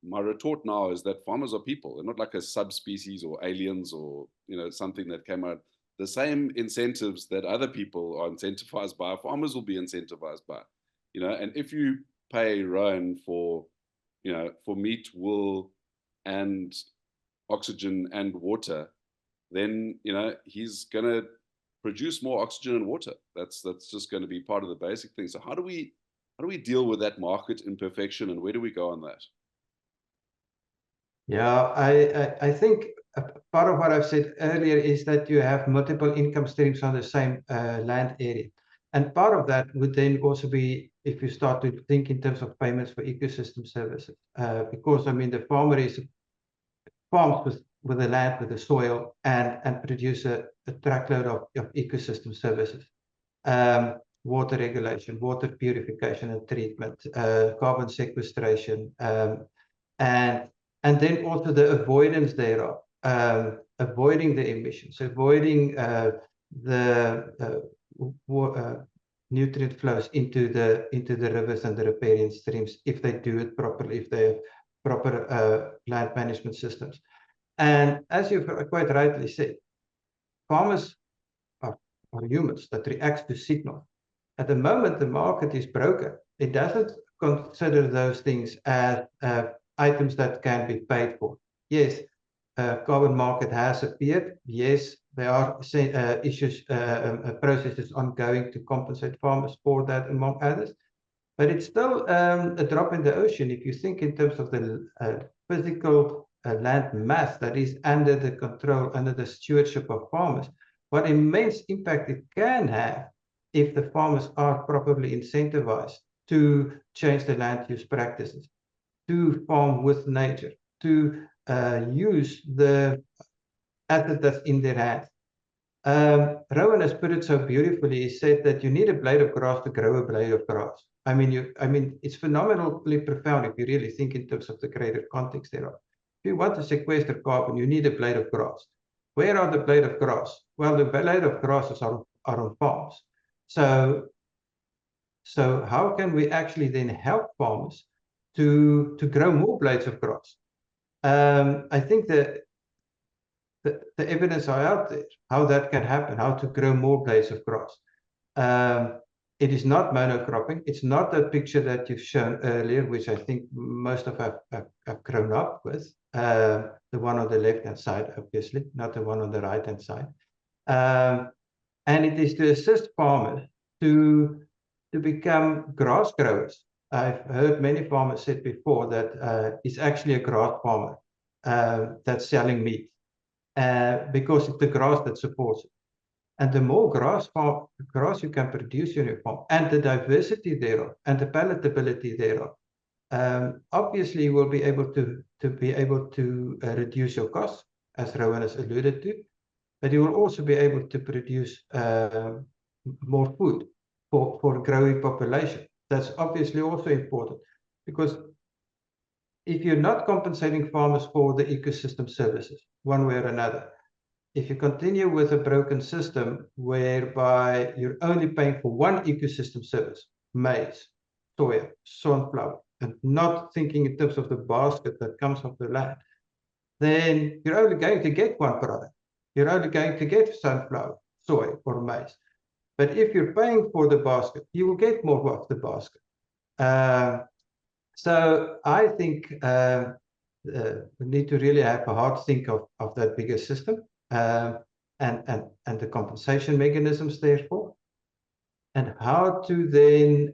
my retort now is that farmers are people. They're not like a subspecies or aliens or, you know, something that came out. The same incentives that other people are incentivized by, farmers will be incentivized by. You know, and if you pay Rowan for, you know, for meat, wool, and oxygen and water, then, you know, he's going to produce more oxygen and water. That's just going to be part of the basic thing. So how do we deal with that market imperfection, and where do we go on that? Yeah, I think part of what I've said earlier is that you have multiple income streams on the same land area. And part of that would then also be if you start to think in terms of payments for ecosystem services. Because, I mean, the farmer farms with the land, with the soil, and produce a truckload of ecosystem services. Water regulation, water purification and treatment, carbon sequestration, and then also the avoidance thereof, avoiding the emissions, avoiding the nutrient flows into the rivers and the riparian streams if they do it properly, if they have proper land management systems. And as you've quite rightly said, farmers are humans that react to signal. At the moment, the market is broken. It doesn't consider those things as items that can be paid for. Yes, carbon market has appeared. Yes, there are issues, processes ongoing to compensate farmers for that, among others. But it's still a drop in the ocean if you think in terms of the physical land mass that is under the control, under the stewardship of farmers. What immense impact it can have if the farmers are properly incentivized to change the land use practices, to farm with nature, to use the asset that's in their hands. Rowan has put it so beautifully. He said that you need a blade of grass to grow a blade of grass. I mean, it's phenomenally profound if you really think in terms of the greater context thereof. If you want to sequester carbon, you need a blade of grass. Where are the blade of grass? Well, the blade of grasses are on farms. So how can we actually then help farmers to grow more blades of grass? I think that the evidence are out there, how that can happen, how to grow more blades of grass. It is not monocropping. It's not the picture that you've shown earlier, which I think most of us have grown up with. The one on the left-hand side, obviously, not the one on the right-hand side. And it is to assist farmers to become grass growers. I've heard many farmers said before that it's actually a grass farmer that's selling meat. Because it's the grass that supports it. And the more grass you can produce in your farm, and the diversity thereof, and the palatability thereof, obviously you will be able to reduce your costs, as Rowan has alluded to, but you will also be able to produce more food for a growing population. That's obviously also important, because if you're not compensating farmers for the ecosystem services, one way or another, if you continue with a broken system whereby you're only paying for one ecosystem service, maize, soya, sunflower, and not thinking in terms of the basket that comes off the land, then you're only going to get one product. You're only going to get sunflower, soy, or maize. But if you're paying for the basket, you will get more of the basket. So I think we need to really have a hard think of that bigger system and the compensation mechanisms therefore, and how to then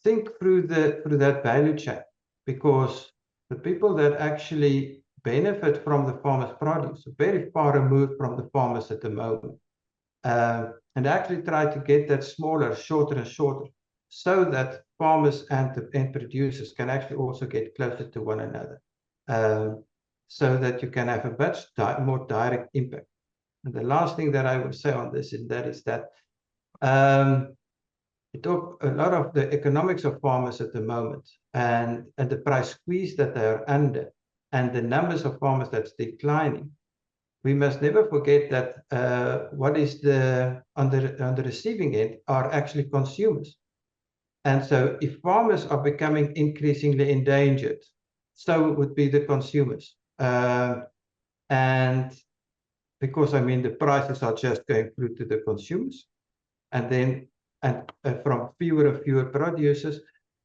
think through that value chain, because the people that actually benefit from the farmers' produce are very far removed from the farmers at the moment, and actually try to get that smaller, shorter and shorter, so that farmers and the end producers can actually also get closer to one another, so that you can have a much more direct impact. And the last thing that I would say on this is that we talk a lot of the economics of farmers at the moment, and the price squeeze that they are under, and the numbers of farmers that's declining. We must never forget that what is on the receiving end are actually consumers. And so if farmers are becoming increasingly endangered, so would be the consumers. And because the prices are just going through to the consumers, and then from fewer and fewer producers,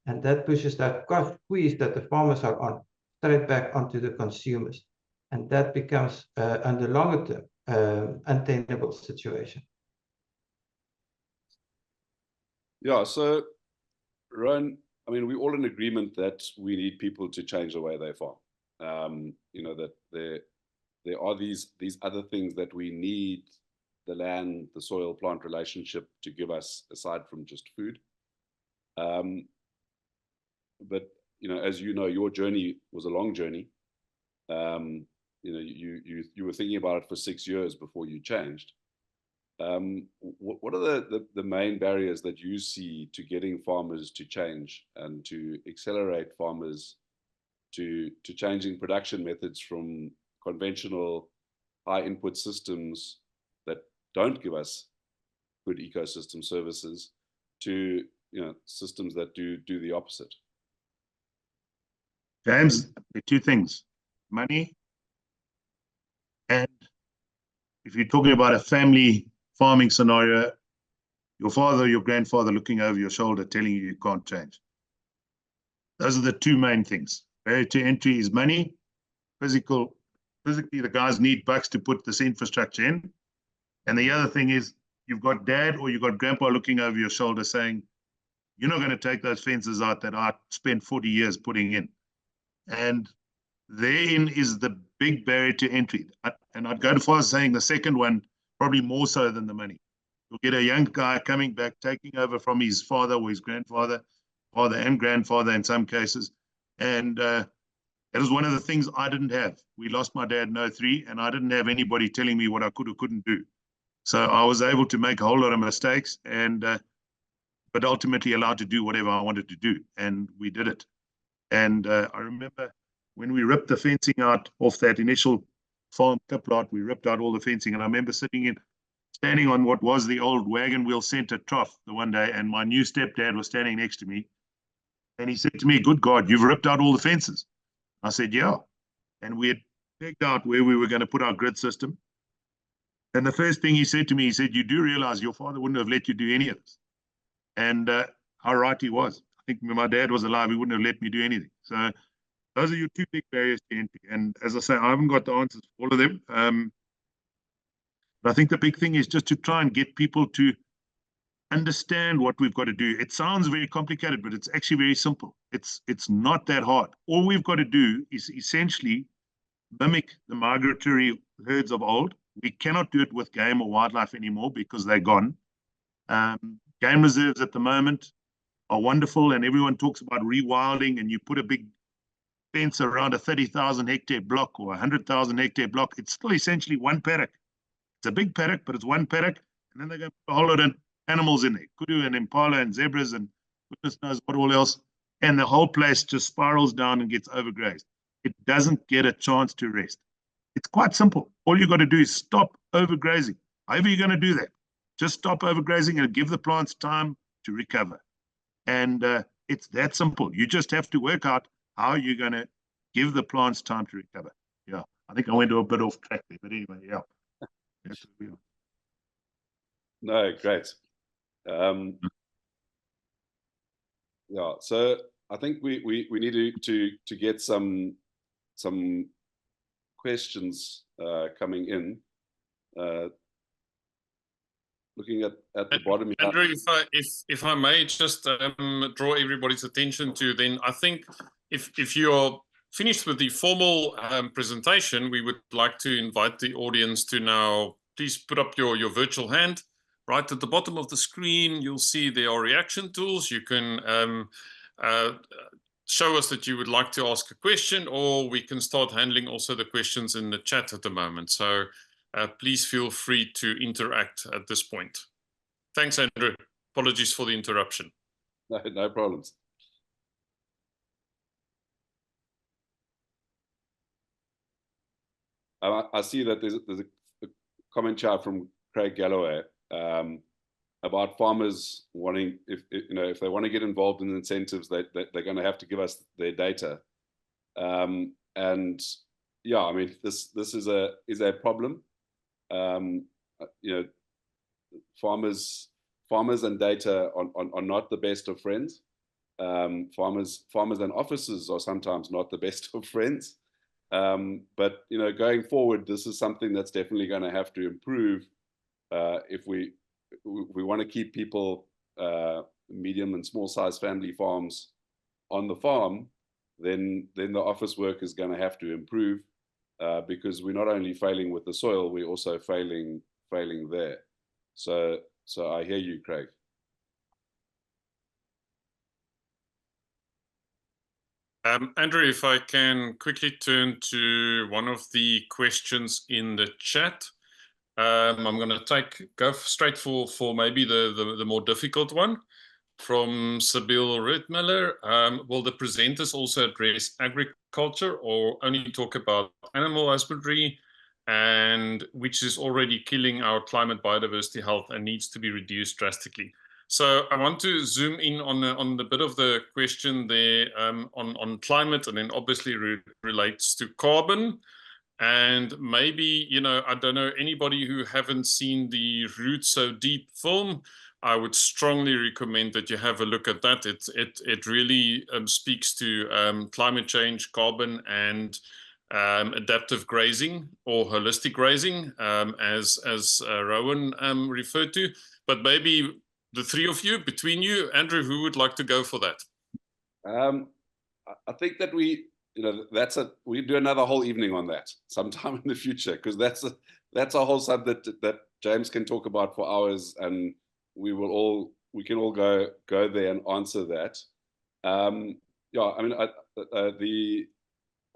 and that pushes that cost squeeze that the farmers are on straight back onto the consumers. And that becomes, on the longer term, untenable situation. Yeah, so Rowan, we're all in agreement that we need people to change the way they farm. That there are these other things that we need the land, the soil plant relationship to give us aside from just food. But as you know, your journey was a long journey. You were thinking about it for 6 years before you changed. What are the main barriers that you see to getting farmers to change and to accelerate farmers to changing production methods from conventional high input systems that don't give us good ecosystem services to systems that do the opposite? James, there are two things: money, and if you're talking about a family farming scenario, your father or your grandfather looking over your shoulder telling you can't change. Those are the two main things. Barrier to entry is money. Physically, the guys need bucks to put this infrastructure in. And the other thing is, you've got dad or you've got grandpa looking over your shoulder saying, you're not going to take those fences out that I spent 40 years putting in. And therein is the big barrier to entry. And I'd go as far as saying the second one, probably more so than the money. You'll get a young guy coming back, taking over from his father or his grandfather, father and grandfather in some cases. And that was one of the things I didn't have. We lost my dad in 2003, and I didn't have anybody telling me what I could or couldn't do. So I was able to make a whole lot of mistakes, and but ultimately allowed to do whatever I wanted to do, and we did it. And I remember when we ripped the fencing out off that initial farm tip lot, we ripped out all the fencing, and I remember standing on what was the old wagon wheel center trough the one day, and my new stepdad was standing next to me, and he said to me, "Good God, you've ripped out all the fences." I said, "Yeah." And we had pegged out where we were going to put our grid system. And the first thing he said to me, he said, "You do realize your father wouldn't have let you do any of this." And how right he was. I think when my dad was alive, he wouldn't have let me do anything. So those are your two big barriers to entry. And as I say, I haven't got the answers for all of them. But I think the big thing is just to try and get people to understand what we've got to do. It sounds very complicated, but it's actually very simple. It's not that hard. All we've got to do is essentially mimic the migratory herds of old. We cannot do it with game or wildlife anymore because they're gone. Game reserves at the moment are wonderful, and everyone talks about rewilding, and you put a big fence around a 30,000 hectare block or 100,000 hectare block. It's still essentially one paddock. It's a big paddock, but it's one paddock, and then they're going to put a whole lot of animals in there, kudu and impala and zebras and goodness knows what all else. and the whole place just spirals down and gets overgrazed. It doesn't get a chance to rest. It's quite simple. All you got to do is stop overgrazing. However you're going to do that, just stop overgrazing and give the plants time to recover. And it's that simple. You just have to work out how you're going to give the plants time to recover. Yeah, I think I went a bit off track there, but anyway, yeah. That's what we are. No, great. Yeah, so I think we need to get some questions coming in. Looking at the bottom here. Andrew, if I may just draw everybody's attention to, then I think if you're finished with the formal presentation, we would like to invite the audience to now please put up your virtual hand. Right at the bottom of the screen, you'll see there are reaction tools. You can show us that you would like to ask a question, or we can start handling also the questions in the chat at the moment. So please feel free to interact at this point. Thanks, Andrew. Apologies for the interruption. No problems. I see that there's a comment here from Craig Galloway about farmers wanting, if they want to get involved in incentives, they're going to have to give us their data. And yeah, I mean, this is a problem. Farmers and data are not the best of friends. Farmers and officers are sometimes not the best of friends. But going forward, this is something that's definitely going to have to improve if we want to keep people, medium and small size family farms on the farm. Then the office work is going to have to improve, because we're not only failing with the soil, we're also failing there. So I hear you, Craig. Andrew, if I can quickly turn to one of the questions in the chat. I'm going to go straight for maybe the more difficult one from Sibyl Rittmiller. Will the presenters also address agriculture or only talk about animal husbandry, and which is already killing our climate, biodiversity, health, and needs to be reduced drastically? So I want to zoom in on the bit of the question there on climate, and then obviously relates to carbon. And maybe, I don't know, anybody who haven't seen the Roots So Deep film, I would strongly recommend that you have a look at that. It really speaks to climate change, carbon, and adaptive grazing, or holistic grazing, as Rowan referred to. But maybe the three of you, between you, Andrew, who would like to go for that? I think that we do another whole evening on that sometime in the future, because that's a whole subject that James can talk about for hours, and we can all go there and answer that. Yeah, I mean, I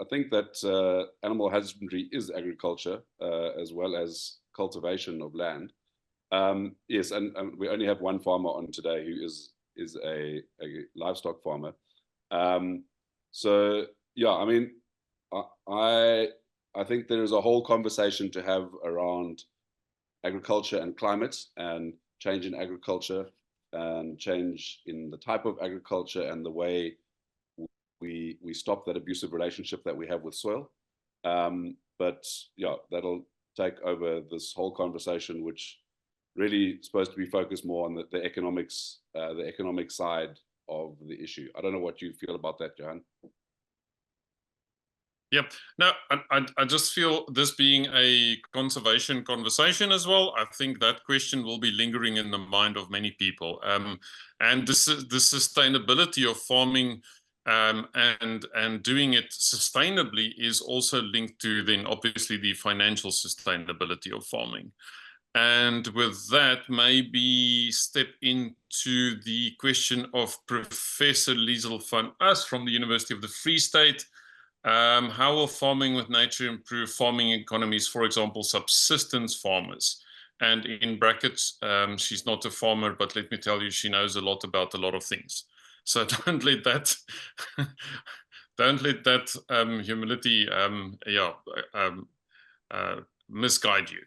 think that animal husbandry is agriculture, as well as cultivation of land. Yes, and we only have one farmer on today who is a livestock farmer. So yeah, I mean, I think there is a whole conversation to have around agriculture and climate, and change in agriculture, and change in the type of agriculture, and the way we stop that abusive relationship that we have with soil. But yeah, that'll take over this whole conversation, which really is supposed to be focused more on the economics, the economic side of the issue. I don't know what you feel about that, Johan. Yeah, no, I just feel this being a conservation conversation as well, I think that question will be lingering in the mind of many people. And the sustainability of farming and doing it sustainably is also linked to then obviously the financial sustainability of farming. And with that, maybe step into the question of Professor Liesel van As from the University of the Free State. How will farming with nature improve farming economies, for example, subsistence farmers? And in brackets, she's not a farmer, but let me tell you, she knows a lot about a lot of things. So don't let that humility misguide you.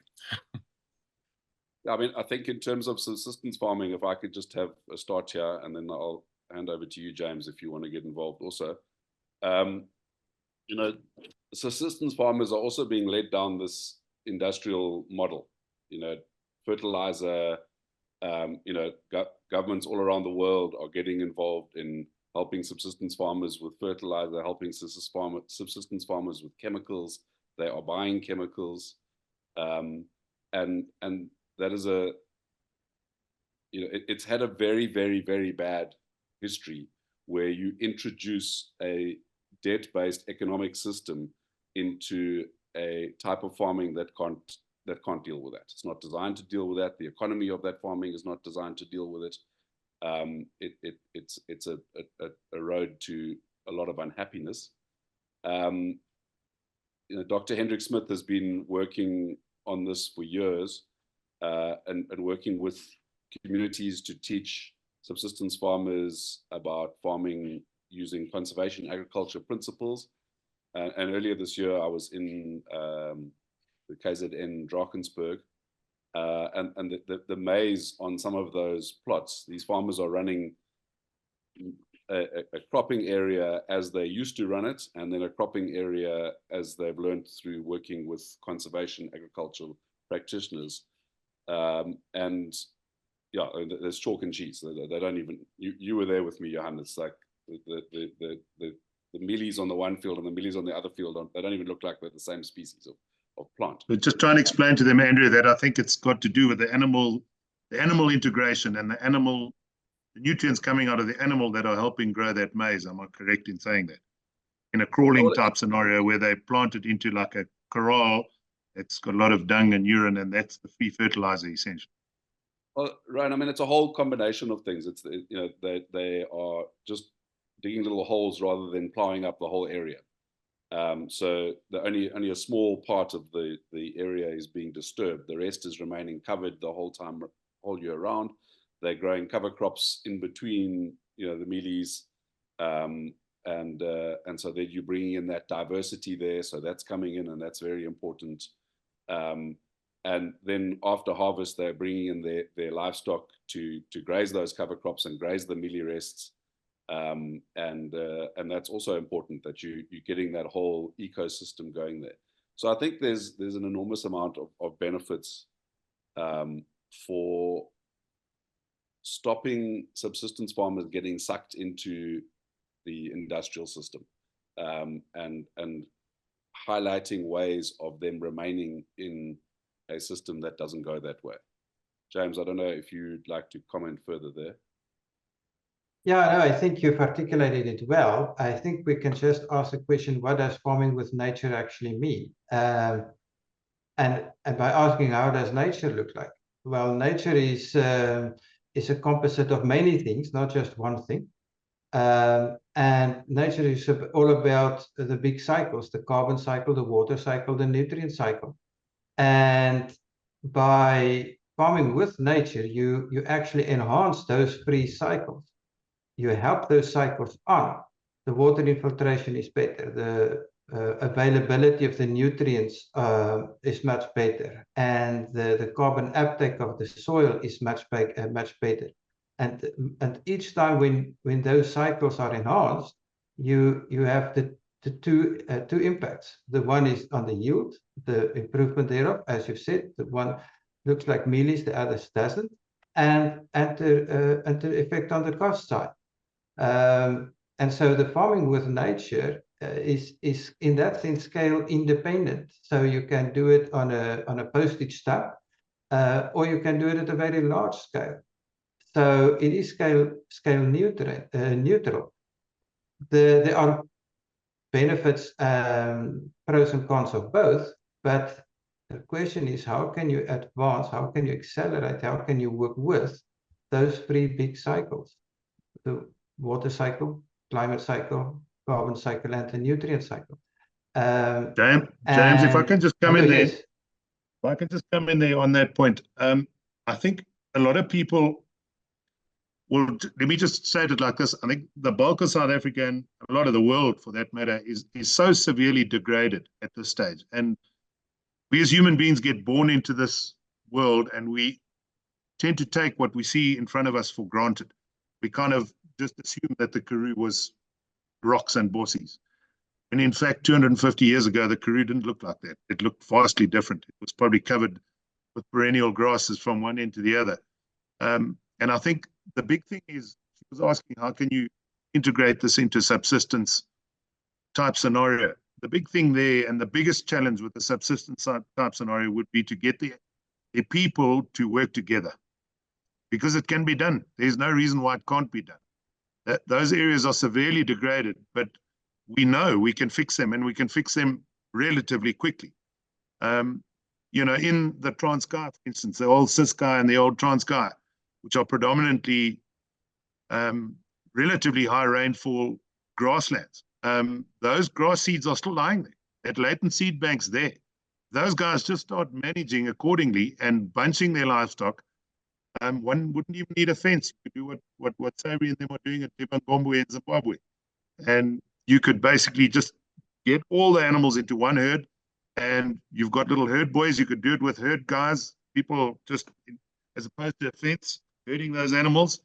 I mean, I think in terms of subsistence farming, if I could just have a start here, and then I'll hand over to you, James, if you want to get involved also. You know, subsistence farmers are also being led down this industrial model. You know, fertilizer, you know, governments all around the world are getting involved in helping subsistence farmers with fertilizer, helping subsistence farmers with chemicals. They are buying chemicals. And that is you know, it's had a very, very, very bad history where you introduce a debt-based economic system into a type of farming that can't deal with that. It's not designed to deal with that. The economy of that farming is not designed to deal with it. It's a road to a lot of unhappiness. You know, Dr. Hendrik Smith has been working on this for years, and working with communities to teach subsistence farmers about farming using conservation agriculture principles. And earlier this year, I was in the KZN Drakensberg, and the maize on some of those plots, these farmers are running a cropping area as they used to run it, and then a cropping area as they've learned through working with conservation agricultural practitioners. And yeah, there's chalk and cheese. They don't even, you were there with me, Johan. It's like the mealies on the one field and the mealies on the other field, they don't even look like they're the same species of plant. We're just trying to explain to them, Andrew, that I think it's got to do with the animal integration and the nutrients coming out of the animal that are helping grow that maize. Am I correct in saying that? In a crawling type scenario where they plant it into like a corral, it's got a lot of dung and urine, and that's the free fertilizer essentially. Well, right. I mean, it's a whole combination of things. It's, you know, they are just digging little holes rather than plowing up the whole area. So only a small part of the area is being disturbed. The rest is remaining covered the whole time, whole year round. They're growing cover crops in between, you know, the mealies, and so then you're bringing in that diversity there. So that's coming in, and that's very important. And then after harvest, they're bringing in their livestock to graze those cover crops and graze the mealie rests. And that's also important, that you're getting that whole ecosystem going there. So I think there's an enormous amount of benefits for stopping subsistence farmers getting sucked into the industrial system, and highlighting ways of them remaining in a system that doesn't go that way. James, I don't know if you'd like to comment further there. Yeah, no, I think you've articulated it well. I think we can just ask the question, what does farming with nature actually mean? And by asking, how does nature look like? Well, nature is a composite of many things, not just one thing. And nature is all about the big cycles, the carbon cycle, the water cycle, the nutrient cycle. And by farming with nature, you actually enhance those three cycles. You help those cycles on. The water infiltration is better. The availability of the nutrients is much better. And the carbon uptake of the soil is much better. And each time when those cycles are enhanced, you have the two impacts. The one is on the yield, the improvement thereof, as you said. The one looks like mealies, the others doesn't, and the effect on the cost side. And so the farming with nature is in that sense scale independent. So you can do it on a postage stamp, or you can do it at a very large scale. So it is scale neutral. There are benefits, pros and cons of both, but the question is, how can you advance, how can you accelerate, how can you work with those three big cycles, the water cycle, climate cycle, carbon cycle, and the nutrient cycle. James, if I can just come in there. Yes. If I can just come in there on that point. I think a lot of people Well, let me just say it like this. I think the bulk of South Africa and a lot of the world, for that matter, is so severely degraded at this stage. And we as human beings get born into this world, and we tend to take what we see in front of us for granted. We kind of just assume that the Karoo was rocks and bossies. And in fact, 250 years ago, the Karoo didn't look like that. It looked vastly different. It was probably covered with perennial grasses from one end to the other. And I think the big thing is, she was asking, how can you integrate this into subsistence type scenario? The big thing there, and the biggest challenge with the subsistence type scenario, would be to get the people to work together, because it can be done. There's no reason why it can't be done. Those areas are severely degraded, but we know we can fix them, and we can fix them relatively quickly. You know, in the Transkei, for instance, the old Ciskei and the old Transkei, which are predominantly relatively high rainfall grasslands, those grass seeds are still lying there. That latent seed bank's there. Those guys just start managing accordingly and bunching their livestock. One wouldn't even need a fence. You could do what Sabri and them are doing at Tebangombe in Zimbabwe. And you could basically just get all the animals into one herd, and you've got little herd boys. You could do it with herd guys, people just, as opposed to a fence, herding those animals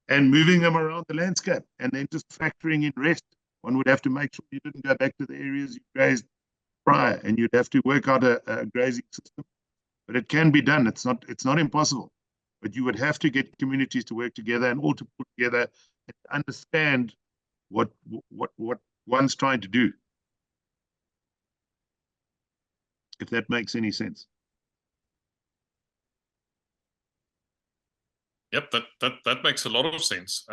and moving them around the landscape, and then just factoring in rest. One would have to make sure you didn't go back to the areas you grazed prior, and you'd have to work out a grazing system. But it can be done. It's not impossible. But you would have to get communities to work together and all to put together and understand what one's trying to do, if that makes any sense. Yep, that makes a lot of sense.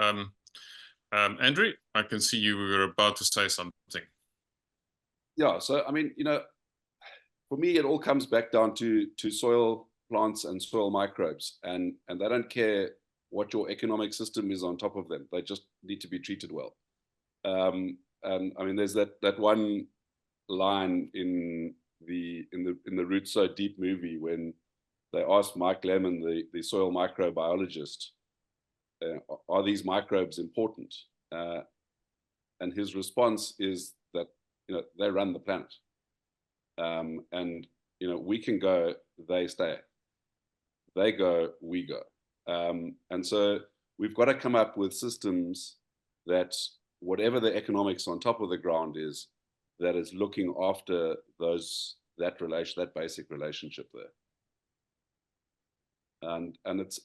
Andrew, I can see you were about to say something. Yeah, so I mean, you know, for me, it all comes back down to soil, plants, and soil microbes, and they don't care what your economic system is on top of them. They just need to be treated well. And I mean, there's that one line in the Roots So Deep movie when they asked Mike Lemon, the soil microbiologist, are these microbes important? And his response is that, you know, they run the planet. And, you know, we can go, they stay. They go, we go. And so we've got to come up with systems that, whatever the economics on top of the ground is, that is looking after that basic relationship there. And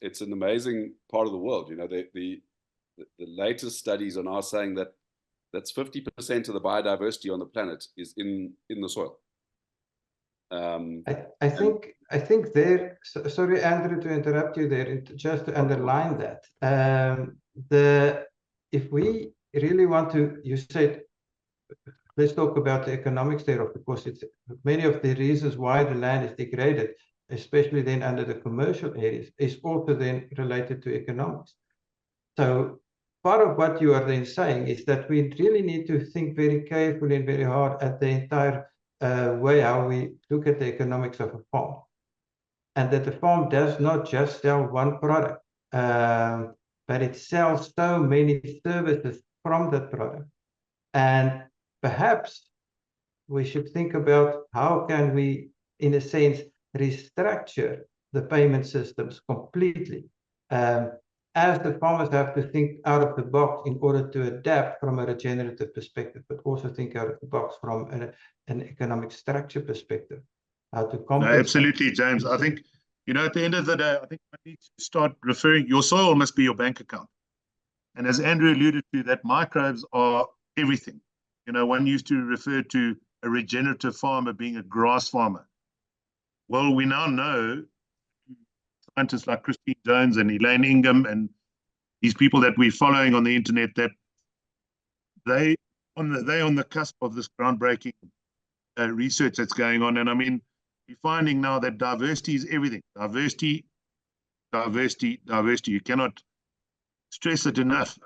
it's an amazing part of the world. You know, the latest studies are now saying that that's 50% of the biodiversity on the planet is in the soil. I think there, sorry, Andrew, to interrupt you there, just to underline that, if we really want to, you said, let's talk about the economics thereof, because it's many of the reasons why the land is degraded, especially then under the commercial areas, is also then related to economics. So part of what you are then saying is that we really need to think very carefully and very hard at the entire way how we look at the economics of a farm, and that the farm does not just sell one product, but it sells so many services from that product. And perhaps we should think about how can we, in a sense, restructure the payment systems completely, as the farmers have to think out of the box in order to adapt from a regenerative perspective, but also think out of the box from an economic structure perspective, how to compensate. No, absolutely, James. I think, you know, at the end of the day, I think we need to start referring, your soil must be your bank account. And as Andrew alluded to, that microbes are everything. You know, one used to refer to a regenerative farmer being a grass farmer. Well, we now know, scientists like Christine Jones and Elaine Ingham and these people that we're following on the internet, that they're on the cusp of this groundbreaking research that's going on. And I mean, we're finding now that diversity is everything. Diversity, diversity, diversity. You cannot stress it enough.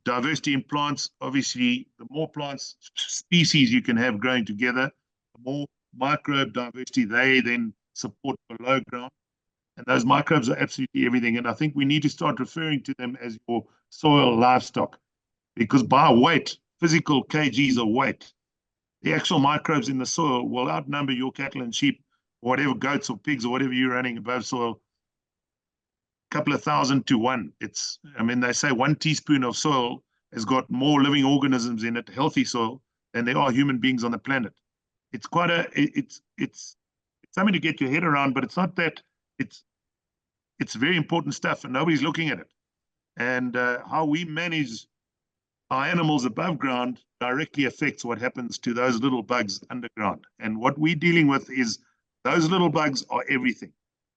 Diversity in plants, obviously, the more plants, species you can have growing together, the more microbe diversity they then support below ground. And those microbes are absolutely everything. And I think we need to start referring to them as your soil livestock, because by weight, physical kgs of weight, the actual microbes in the soil will outnumber your cattle and sheep, or whatever, goats or pigs or whatever you're running above soil, a couple of thousand to one. I mean, they say 1 teaspoon of soil has got more living organisms in it, healthy soil, than there are human beings on the planet. It's quite it's something to get your head around, but it's not that. It's very important stuff, and nobody's looking at it. And how we manage our animals above ground directly affects what happens to those little bugs underground. And what we're dealing with is those little bugs are everything.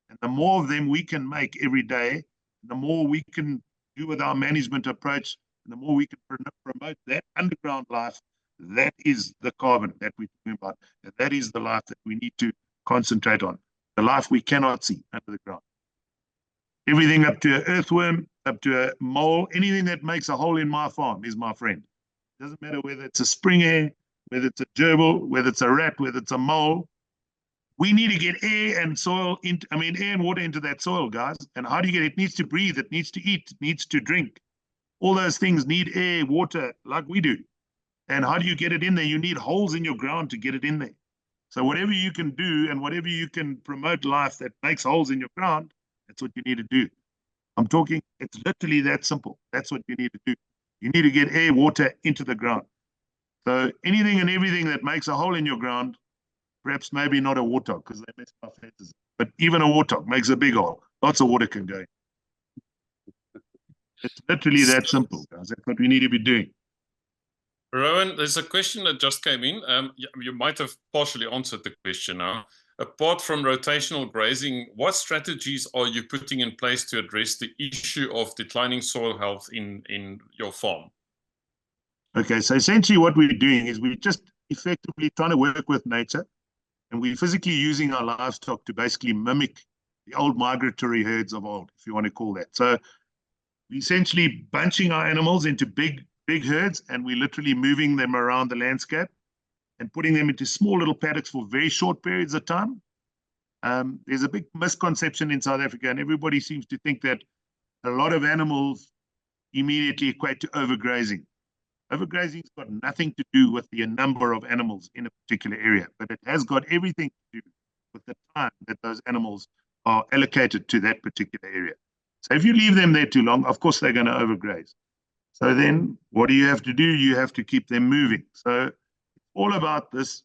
And the more of them we can make every day, the more we can do with our management approach, and the more we can promote that underground life. That is the carbon that we're talking about. And that is the life that we need to concentrate on, the life we cannot see under the ground. Everything up to an earthworm, up to a mole, anything that makes a hole in my farm is my friend. It doesn't matter whether it's a spring hare, whether it's a gerbil, whether it's a rat, whether it's a mole. We need to get air and soil air and water into that soil, guys. And how do you get it? It needs to breathe, it needs to eat, it needs to drink. All those things need air, water, like we do. And how do you get it in there? You need holes in your ground to get it in there. So whatever you can do and whatever you can promote life that makes holes in your ground, that's what you need to do. I'm talking, it's literally that simple. That's what you need to do. You need to get air, water into the ground. So anything and everything that makes a hole in your ground, perhaps maybe not a warthog, because they mess my fences, but even a warthog makes a big hole. Lots of water can go in. It's literally that simple, guys. That's what we need to be doing. Rowan, there's a question that just came in. You might have partially answered the question now. Apart from rotational grazing, what strategies are you putting in place to address the issue of declining soil health in your farm? Okay, so essentially what we're doing is we're just effectively trying to work with nature, and we're physically using our livestock to basically mimic the old migratory herds of old, if you want to call that. So we're essentially bunching our animals into big herds, and we're literally moving them around the landscape and putting them into small little paddocks for very short periods of time. There's a big misconception in South Africa, and everybody seems to think that a lot of animals immediately equate to overgrazing. Overgrazing's got nothing to do with the number of animals in a particular area, but it has got everything to do with the time that those animals are allocated to that particular area. So if you leave them there too long, of course they're going to overgraze. So then what do you have to do? You have to keep them moving. So it's all about this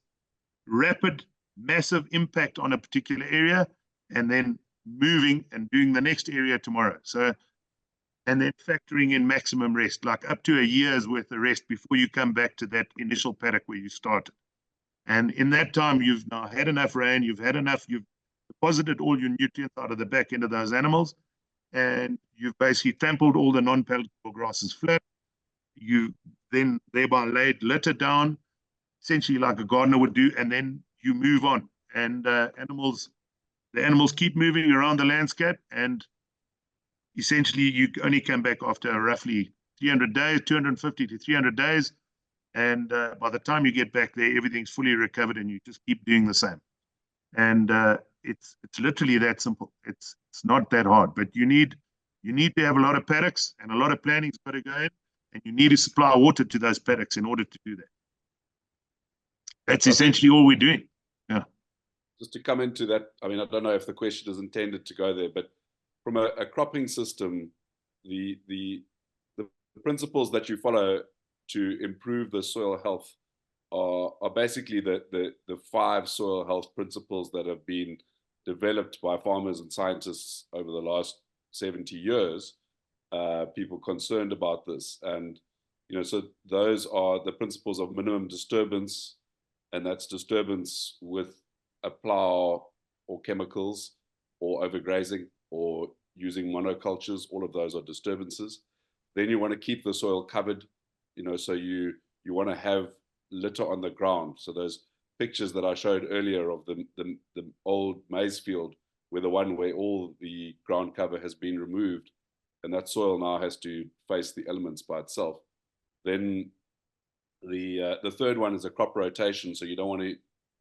rapid, massive impact on a particular area, and then moving and doing the next area tomorrow. So, and then factoring in maximum rest, like up to a year's worth of rest before you come back to that initial paddock where you started. And in that time, you've now had enough rain, you've deposited all your nutrients out of the back end of those animals, and you've basically trampled all the non-palatable grasses flat. You then thereby laid litter down, essentially like a gardener would do, and then you move on. And the animals keep moving around the landscape, and essentially you only come back after roughly 300 days, 250 to 300 days. And by the time you get back there, everything's fully recovered, and you just keep doing the same. And it's literally that simple. It's not that hard, but you need to have a lot of paddocks, and a lot of planning's got to go in, and you need to supply water to those paddocks in order to do that. That's essentially all we're doing. Yeah. Just to come into that, I mean, I don't know if the question is intended to go there, but from a cropping system, the principles that you follow to improve the soil health are basically the 5 soil health principles that have been developed by farmers and scientists over the last 70 years. People concerned about this, and so those are the principles of minimum disturbance, and that's disturbance with a plow or chemicals or overgrazing or using monocultures. All of those are disturbances. Then you want to keep the soil covered, so you want to have litter on the ground. So those pictures that I showed earlier of the old maize field, where all the ground cover has been removed, and that soil now has to face the elements by itself. Then the third one is a crop rotation. So you don't want to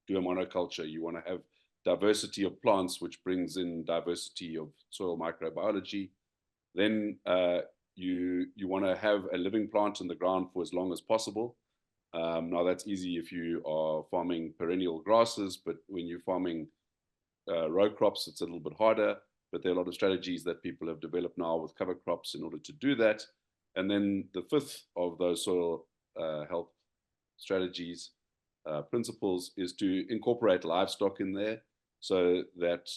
do a monoculture. You want to have diversity of plants, which brings in diversity of soil microbiology. Then you want to have a living plant in the ground for as long as possible. Now that's easy if you are farming perennial grasses, but when you're farming row crops, it's a little bit harder. But there are a lot of strategies that people have developed now with cover crops in order to do that. And then the fifth of those soil health strategies, principles, is to incorporate livestock in there, so that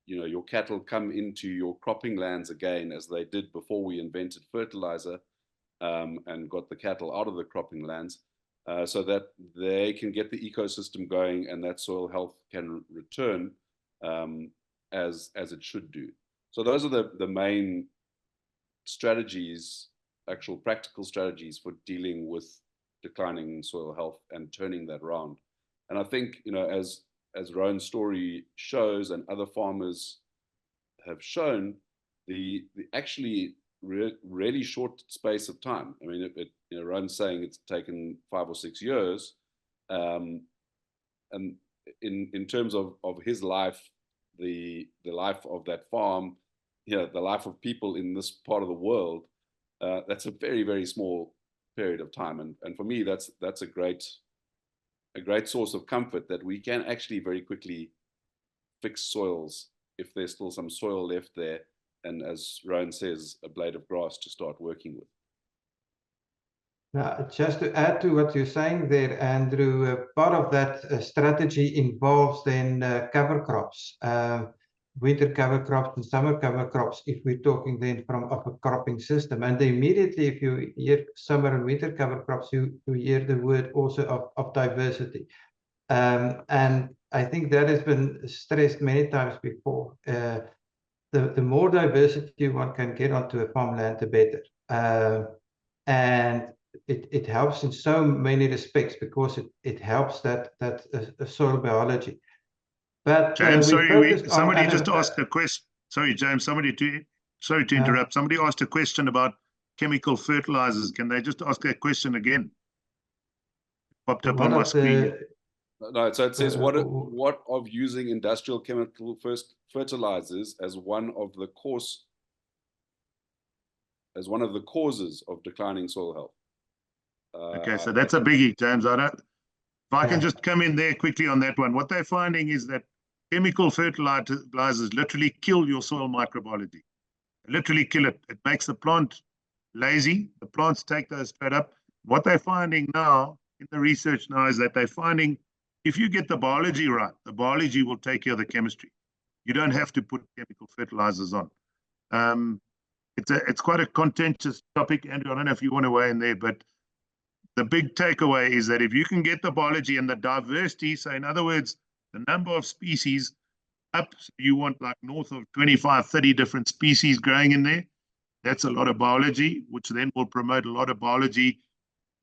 your cattle come into your cropping lands again, as they did before we invented fertilizer, and got the cattle out of the cropping lands, so that they can get the ecosystem going and that soil health can return as it should do. So those are the main strategies, actual practical strategies for dealing with declining soil health and turning that around. And I think, as Rowan's story shows, and other farmers have shown, the actually really short space of time. I mean, Rowan's saying it's taken 5 or 6 years, and in terms of his life, the life of that farm, the life of people in this part of the world, that's a very, very small period of time. And for me, that's a great source of comfort, that we can actually very quickly fix soils if there's still some soil left there, and, as Rowan says, a blade of grass to start working with. Now, just to add to what you're saying there, Andrew, part of that strategy involves then cover crops, winter cover crops and summer cover crops, if we're talking then of a cropping system. And immediately, if you hear summer and winter cover crops, you hear the word also of diversity. And I think that has been stressed many times before. The more diversity one can get onto a farmland, the better. And it helps in so many respects, because it helps that soil biology. But James, somebody just on asked a question. Sorry, James, sorry to interrupt. Somebody asked a question about chemical fertilizers. Can they just ask that question again? Popped up on my screen. No, so it says, what of using industrial chemical fertilizers as one of the causes of declining soil health? Okay, so that's a biggie, James. If I can just come in there quickly on that one. What they're finding is that chemical fertilizers literally kill your soil microbiology. Literally kill it. It makes the plant lazy. The plants take those straight up. What they're finding now in the research now is that they're finding, if you get the biology right, the biology will take care of the chemistry. You don't have to put chemical fertilizers on. It's quite a contentious topic, Andrew. I don't know if you want to weigh in there, but the big takeaway is that if you can get the biology and the diversity, so in other words, the number of species up, so you want like north of 25, 30 different species growing in there, that's a lot of biology, which then will promote a lot of biology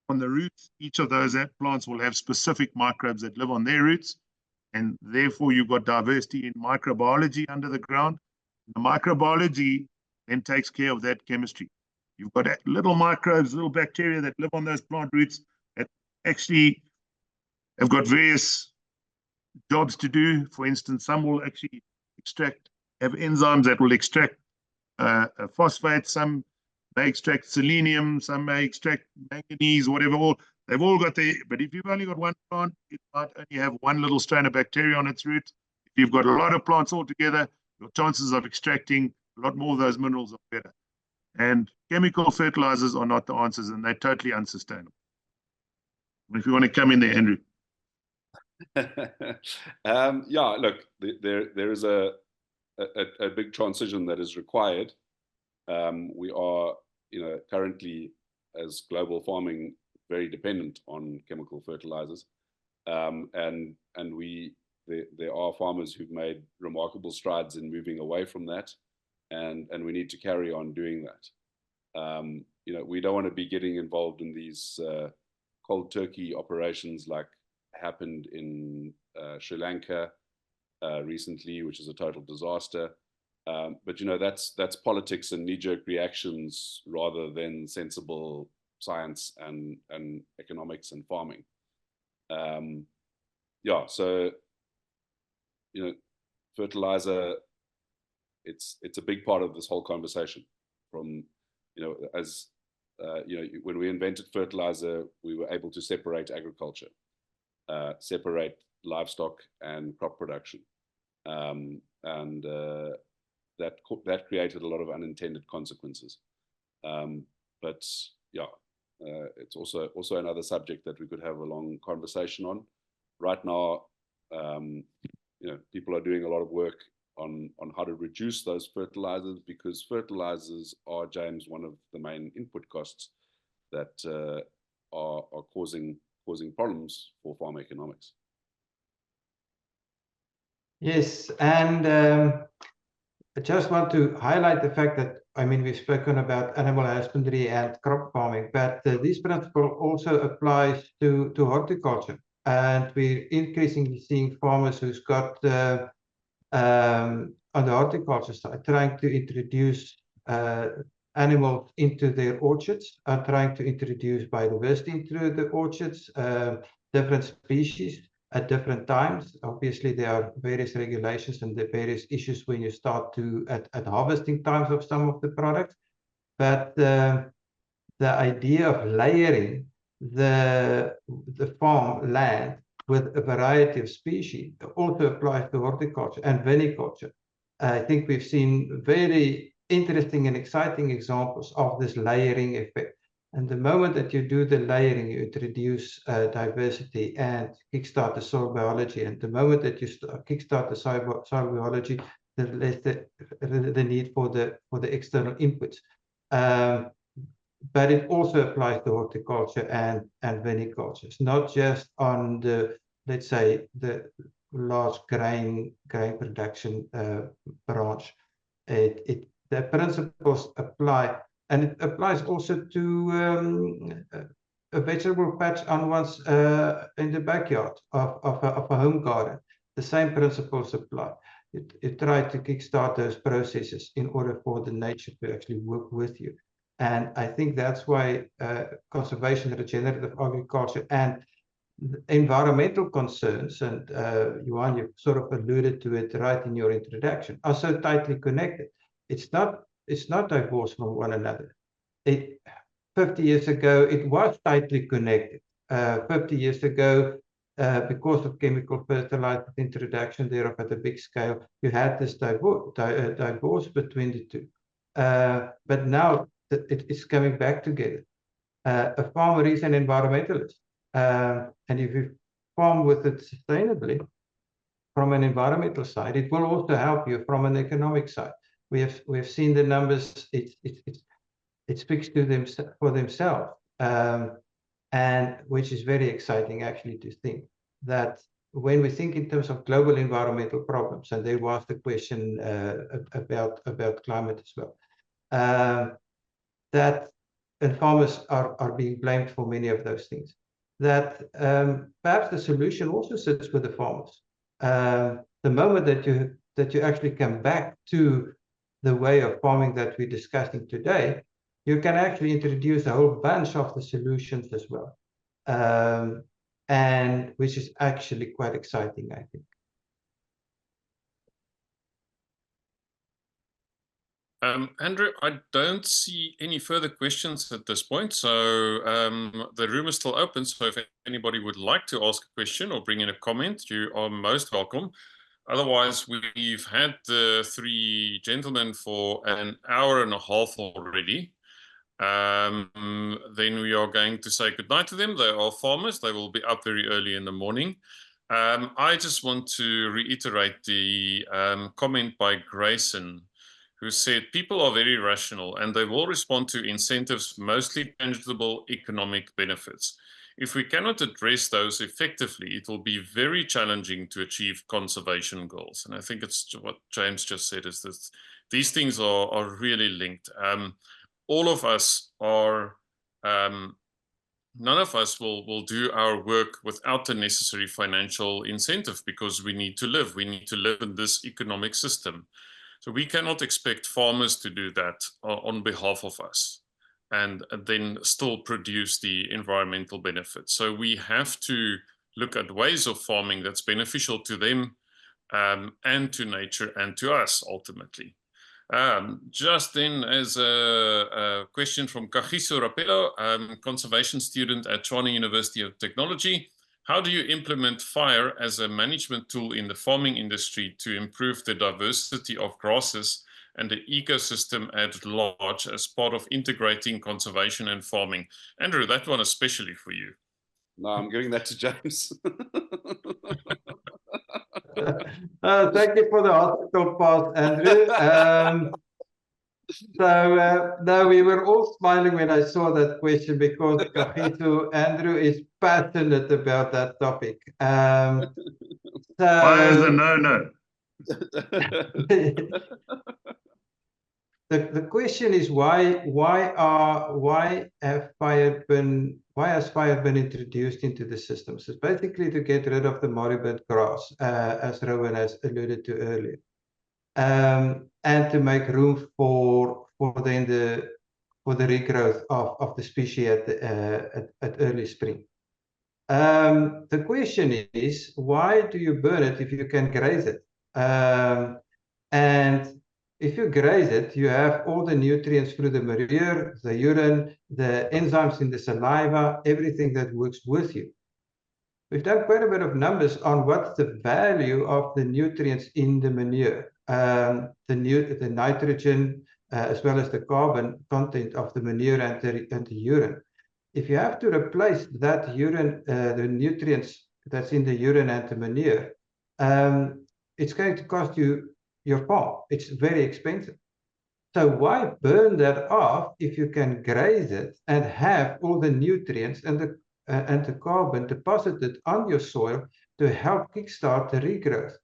on the roots. Each of those plants will have specific microbes that live on their roots, and therefore you've got diversity in microbiology under the ground. The microbiology then takes care of that chemistry. You've got little microbes, little bacteria that live on those plant roots that actually have got various jobs to do. For instance, some will actually have enzymes that will extract phosphate, some may extract selenium, some may extract manganese, whatever. They've all got but if you've only got one plant, it might only have one little strain of bacteria on its root. If you've got a lot of plants all together, your chances of extracting a lot more of those minerals are better. And chemical fertilizers are not the answers, and they're totally unsustainable. If you want to come in there, Andrew. Yeah, look, there is a big transition that is required. We are, currently, as global farming, very dependent on chemical fertilizers, and there are farmers who've made remarkable strides in moving away from that, and we need to carry on doing that. We don't want to be getting involved in these cold turkey operations like happened in Sri Lanka recently, which is a total disaster. But that's politics and knee-jerk reactions rather than sensible science and economics and farming. Yeah, so fertilizer, it's a big part of this whole conversation. From, as when we invented fertilizer, we were able to separate agriculture, separate livestock and crop production, and that created a lot of unintended consequences. But yeah, it's also another subject that we could have a long conversation on. Right now, people are doing a lot of work on how to reduce those fertilizers, because fertilizers are, James, one of the main input costs that are causing problems for farm economics. Yes, and I just want to highlight the fact that, we've spoken about animal husbandry and crop farming, but this principle also applies to horticulture. And we're increasingly seeing farmers who's got, on the horticulture side, trying to introduce animals into their orchards, are trying to introduce biodiversity into the orchards, different species at different times. Obviously, there are various regulations and the various issues when you start to at harvesting times of some of the products. But the idea of layering the farm land with a variety of species also applies to horticulture and viniculture. I think we've seen very interesting and exciting examples of this layering effect. And the moment that you do the layering, you introduce diversity and kickstart the soil biology. And the moment that you kickstart the soil biology, the less the need for the external inputs. But it also applies to horticulture and viniculture. It's not just on the, let's say, the large grain production branch. The principles apply, and it applies also to a vegetable patch on one's in the backyard of a home garden. The same principles apply. You try to kickstart those processes in order for the nature to actually work with you. And I think that's why conservation, regenerative agriculture, and environmental concerns, and Johan, you sort of alluded to it right in your introduction, are so tightly connected. It's not divorced from one another. 50 years ago, it was tightly connected. 50 years ago, because of chemical fertilizer introduction thereof at a big scale, you had this divorce between the two. But now it is coming back together. A farmer is an environmentalist. And if you farm with it sustainably from an environmental side, it will also help you from an economic side. We have seen the numbers. It speaks to them for themselves, and which is very exciting actually to think that when we think in terms of global environmental problems, and there was the question about climate as well, that and farmers are being blamed for many of those things. That perhaps the solution also sits with the farmers. The moment that you actually come back to the way of farming that we're discussing today, you can actually introduce a whole bunch of the solutions as well, and which is actually quite exciting, I think. Andrew, I don't see any further questions at this point, so the room is still open. So if anybody would like to ask a question or bring in a comment, you are most welcome. Otherwise, we've had the three gentlemen for an hour and a half already. Then we are going to say goodnight to them. They are farmers. They will be up very early in the morning. I just want to reiterate the comment by Grayson, who said people are very rational and they will respond to incentives, mostly tangible economic benefits. If we cannot address those effectively, it will be very challenging to achieve conservation goals. And I think it's what James just said, is that these things are really linked. All of us are, none of us will do our work without the necessary financial incentive, because we need to live. We need to live in this economic system. So we cannot expect farmers to do that on behalf of us and then still produce the environmental benefits. So we have to look at ways of farming that's beneficial to them, and to nature and to us ultimately. Just then, as a question from Kagiso Rapello, conservation student at Tshwane University of Technology. How do you implement fire as a management tool in the farming industry to improve the diversity of grasses and the ecosystem at large as part of integrating conservation and farming? Andrew, that one especially for you. No, I'm giving that to James. Thank you for the hospital pass, Andrew. No, we were all smiling when I saw that question because Kagiso Andrew is passionate about that topic. Fire is a no-no. The question is why has fire been introduced into the systems? It's basically to get rid of the moribund grass, as Rowan has alluded to earlier, and to make room for the regrowth of the species at early spring. The question is, why do you burn it if you can graze it? And if you graze it, you have all the nutrients through the manure, the urine, the enzymes in the saliva, everything that works with you. We've done quite a bit of numbers on what's the value of the nutrients in the manure, the nitrogen, as well as the carbon content of the manure and the urine. If you have to replace that urine, the nutrients that's in the urine and the manure, it's going to cost you your farm. It's very expensive. So why burn that off if you can graze it and have all the nutrients and the carbon deposited on your soil to help kickstart the regrowth?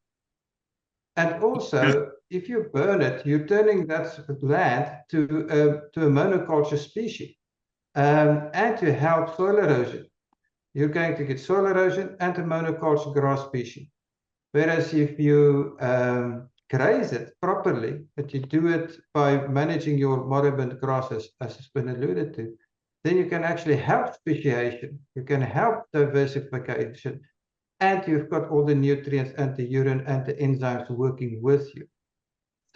And also, if you burn it, you're turning that land to a monoculture species, and to help soil erosion. You're going to get soil erosion and a monoculture grass species. Whereas if you graze it properly, but you do it by managing your moribund grasses, as has been alluded to, then you can actually help speciation, you can help diversification, and you've got all the nutrients and the urine and the enzymes working with you.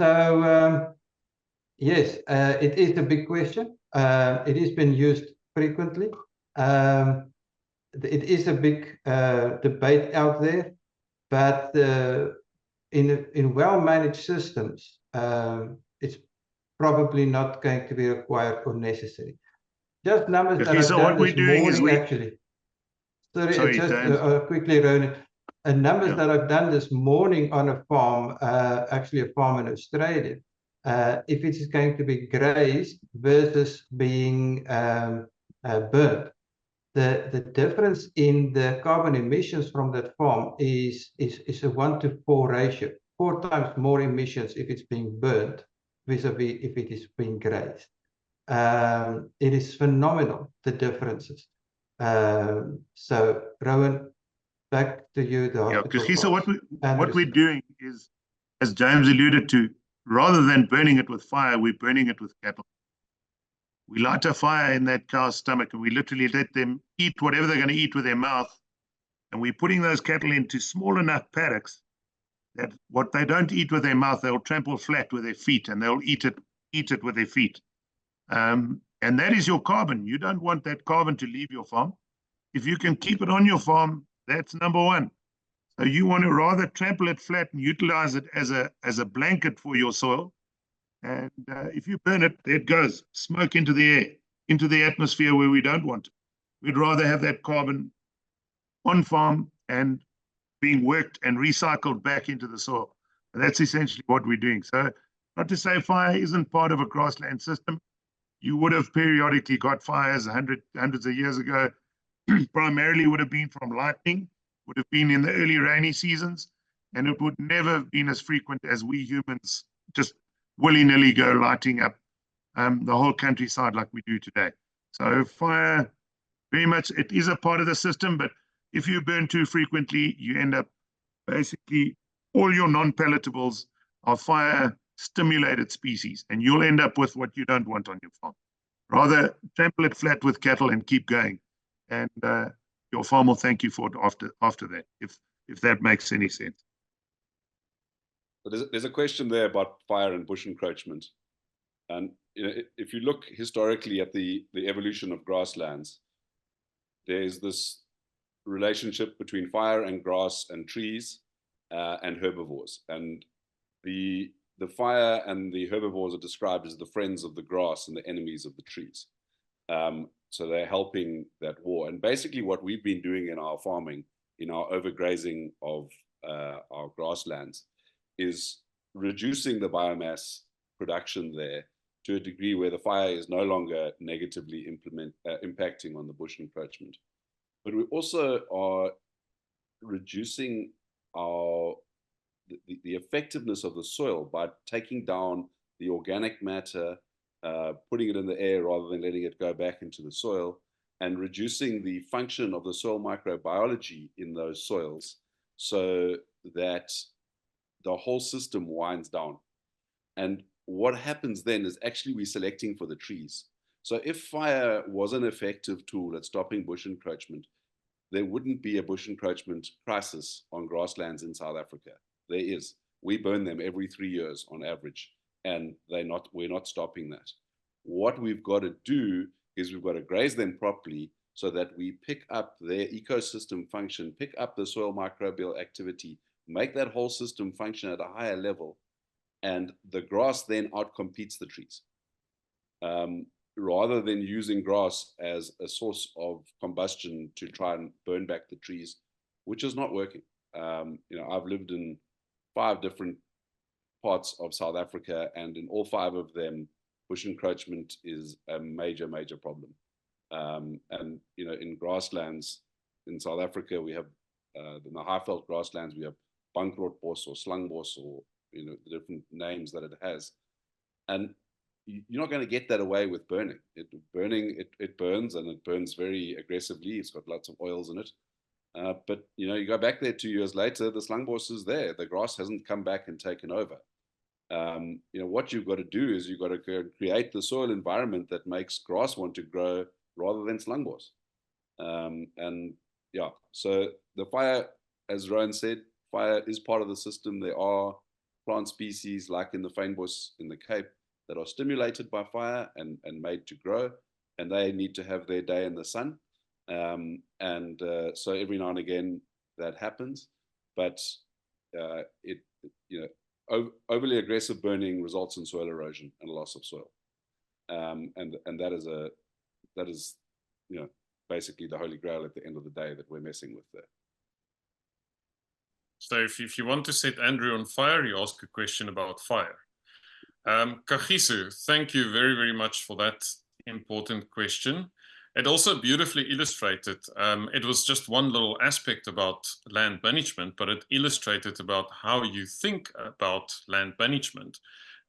So yes, it is a big question. It has been used frequently. It is a big debate out there, but in well-managed systems, it's probably not going to be required or necessary. Just numbers that I've done this morning, actually. Sorry, just quickly, Ronan. Numbers that I've done this morning on a farm, actually a farm in Australia, if it is going to be grazed versus being burnt. The difference in the carbon emissions from that farm is a 1-to-4 ratio, 4 times more emissions if it's being burnt vis-a-vis if it is being grazed. It is phenomenal, the differences. So, Rowan, back to you. So what we're doing is, as James alluded to, rather than burning it with fire, we're burning it with cattle. We light a fire in that cow's stomach and we literally let them eat whatever they're going to eat with their mouth. And we're putting those cattle into small enough paddocks that what they don't eat with their mouth, they'll trample flat with their feet and they'll eat it with their feet. And that is your carbon. You don't want that carbon to leave your farm. If you can keep it on your farm, that's number one. So you want to rather trample it flat and utilize it as a blanket for your soil. And if you burn it, there it goes, smoke into the air, into the atmosphere where we don't want it. We'd rather have that carbon on farm and being worked and recycled back into the soil. And that's essentially what we're doing. So not to say fire isn't part of a grassland system. You would have periodically got fires hundreds of years ago. Primarily would have been from lightning, would have been in the early rainy seasons, and it would never have been as frequent as we humans just willy-nilly go lighting up the whole countryside like we do today. So fire, very much, it is a part of the system, but if you burn too frequently, you end up basically all your non-pelletables are fire-stimulated species, and you'll end up with what you don't want on your farm. Rather, trample it flat with cattle and keep going, and your farm will thank you for it after that, if that makes any sense. There's a question there about fire and bush encroachment. And if you look historically at the evolution of grasslands, there's this relationship between fire and grass and trees and herbivores. And the fire and the herbivores are described as the friends of the grass and the enemies of the trees. So they're helping that war. And basically what we've been doing in our farming, in our overgrazing of our grasslands, is reducing the biomass production there to a degree where the fire is no longer negatively impacting on the bush encroachment. But we also are reducing the effectiveness of the soil by taking down the organic matter, putting it in the air rather than letting it go back into the soil, and reducing the function of the soil microbiology in those soils so that the whole system winds down. And what happens then is actually we're selecting for the trees. So if fire was an effective tool at stopping bush encroachment, there wouldn't be a bush encroachment crisis on grasslands in South Africa. There is. We burn them every 3 years on average, and we're not stopping that. What we've got to do is we've got to graze them properly so that we pick up their ecosystem function, pick up the soil microbial activity, make that whole system function at a higher level, and the grass then outcompetes the trees. Rather than using grass as a source of combustion to try and burn back the trees, which is not working. I've lived in 5 different parts of South Africa, and in all 5 of them, bush encroachment is a major, major problem. And in grasslands in South Africa, we have in the Highveld grasslands, we have bankrootbos or slangbos, or the different names that it has, and you're not going to get that away with burning. It burns, and it burns very aggressively. It's got lots of oils in it. But you go back there 2 years later, the slangbos is there. The grass hasn't come back and taken over. What you've got to do is you've got to create the soil environment that makes grass want to grow rather than slangbos. So the fire, as Rowan said, fire is part of the system. There are plant species like in the fynbos in the Cape that are stimulated by fire and made to grow, and they need to have their day in the sun. So every now and again that happens, but overly aggressive burning results in soil erosion and loss of soil, and that is basically the holy grail at the end of the day that we're messing with there. So if you want to set Andrew on fire, you ask a question about fire. Kagiso, thank you very, very much for that important question. It also beautifully illustrated, it was just one little aspect about land management, but it illustrated about how you think about land management,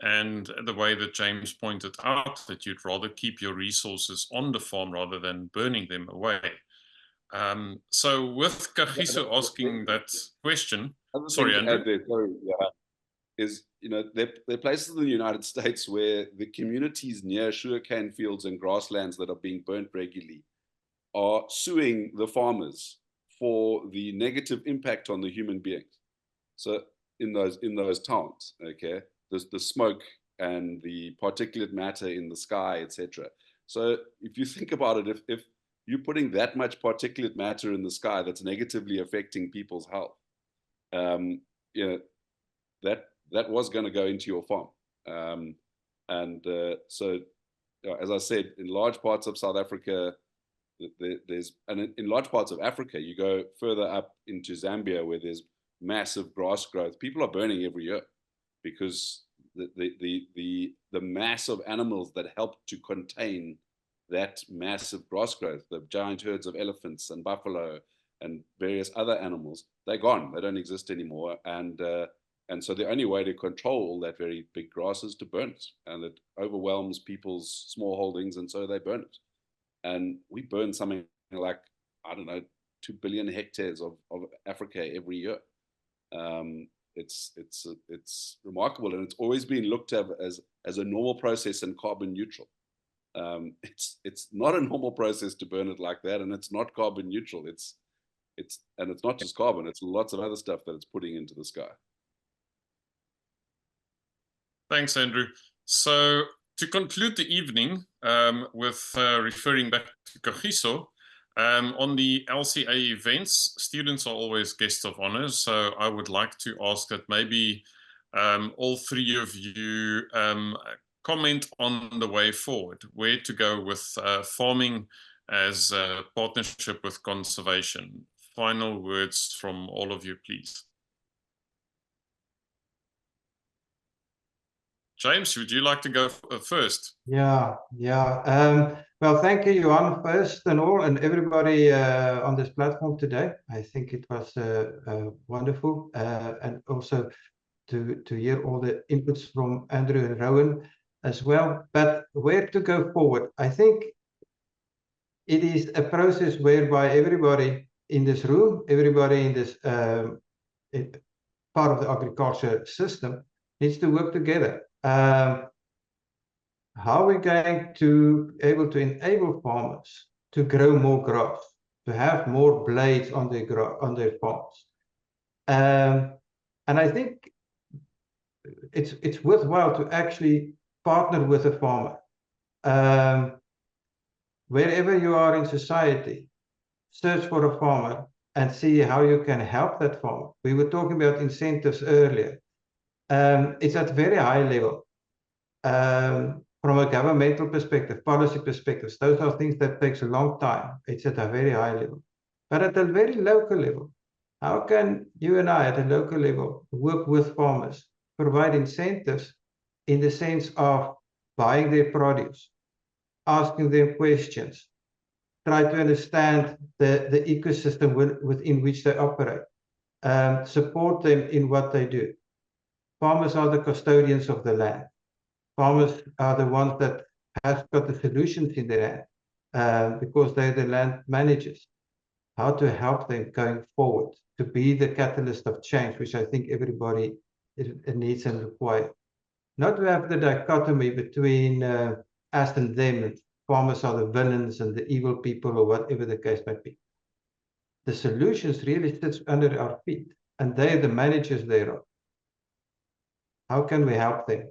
and the way that James pointed out that you'd rather keep your resources on the farm rather than burning them away. So with Kagiso asking that question, sorry, Andrew. There are places in the United States where the communities near sugarcane fields and grasslands that are being burnt regularly are suing the farmers for the negative impact on the human beings. So in those towns, okay, the smoke and the particulate matter in the sky, etc. So if you think about it, if you're putting that much particulate matter in the sky that's negatively affecting people's health, that was going to go into your farm. So as I said, in large parts of South Africa, in large parts of Africa, you go further up into Zambia where there's massive grass growth. People are burning every year because the mass of animals that help to contain that massive grass growth, the giant herds of elephants and buffalo and various other animals, they're gone. They don't exist anymore. And so the only way to control all that very big grass is to burn it. And it overwhelms people's small holdings, and so they burn it. And we burn something like, 2 billion hectares of Africa every year. It's remarkable, and it's always been looked at as a normal process and carbon neutral. It's not a normal process to burn it like that, and it's not carbon neutral. It's not just carbon, it's lots of other stuff that it's putting into the sky. Thanks, Andrew. So to conclude the evening with referring back to Kagiso, on the LCA events, students are always guests of honor. So I would like to ask that maybe all three of you comment on the way forward, where to go with farming as a partnership with conservation. Final words from all of you, please. James, would you like to go first? Yeah. Well, thank you, Johan, first and all, and everybody on this platform today. I think it was wonderful, and also to hear all the inputs from Andrew and Rowan as well. But where to go forward? I think it is a process whereby everybody in this room, everybody in this part of the agriculture system needs to work together. How are we going to be able to enable farmers to grow more grass, to have more blades on their farms? And I think it's worthwhile to actually partner with a farmer. Wherever you are in society, search for a farmer and see how you can help that farmer. We were talking about incentives earlier. It's at very high level. From a governmental perspective, policy perspectives, those are things that takes a long time. It's at a very high level. But at a very local level, how can you and I at a local level work with farmers, provide incentives in the sense of buying their produce, asking them questions, try to understand the ecosystem within which they operate, support them in what they do. Farmers are the custodians of the land. Farmers are the ones that have got the solutions in their hand because they're the land managers. How to help them going forward to be the catalyst of change, which I think everybody needs and requires. Not to have the dichotomy between us and them, and farmers are the villains and the evil people, or whatever the case might be. The solutions really sits under our feet, and they're the managers thereof. How can we help them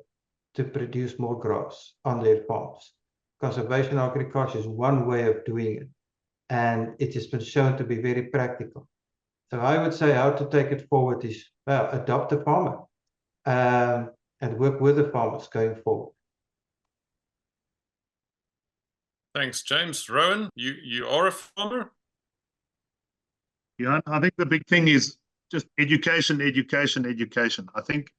to produce more grass on their farms? Conservation agriculture is one way of doing it, and it has been shown to be very practical. So I would say how to take it forward is, well, adopt a farmer and work with the farmers going forward. Thanks, James. Rowan, you are a farmer? Yeah, I think the big thing is just education. I think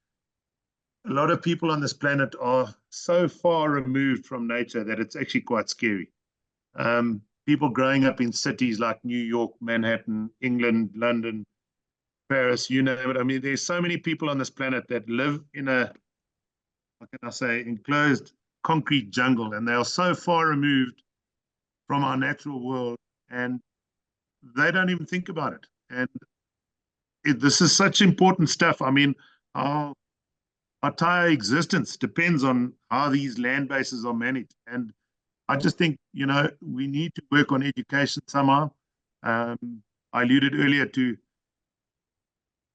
a lot of people on this planet are so far removed from nature that it's actually quite scary. People growing up in cities like New York, Manhattan, England, London, Paris, you name it. I mean, there's so many people on this planet that live in a, what can I say, enclosed concrete jungle, and they are so far removed from our natural world, and they don't even think about it. And this is such important stuff. I mean, our entire existence depends on how these land bases are managed. And I just think, you know, we need to work on education somehow. I alluded earlier to,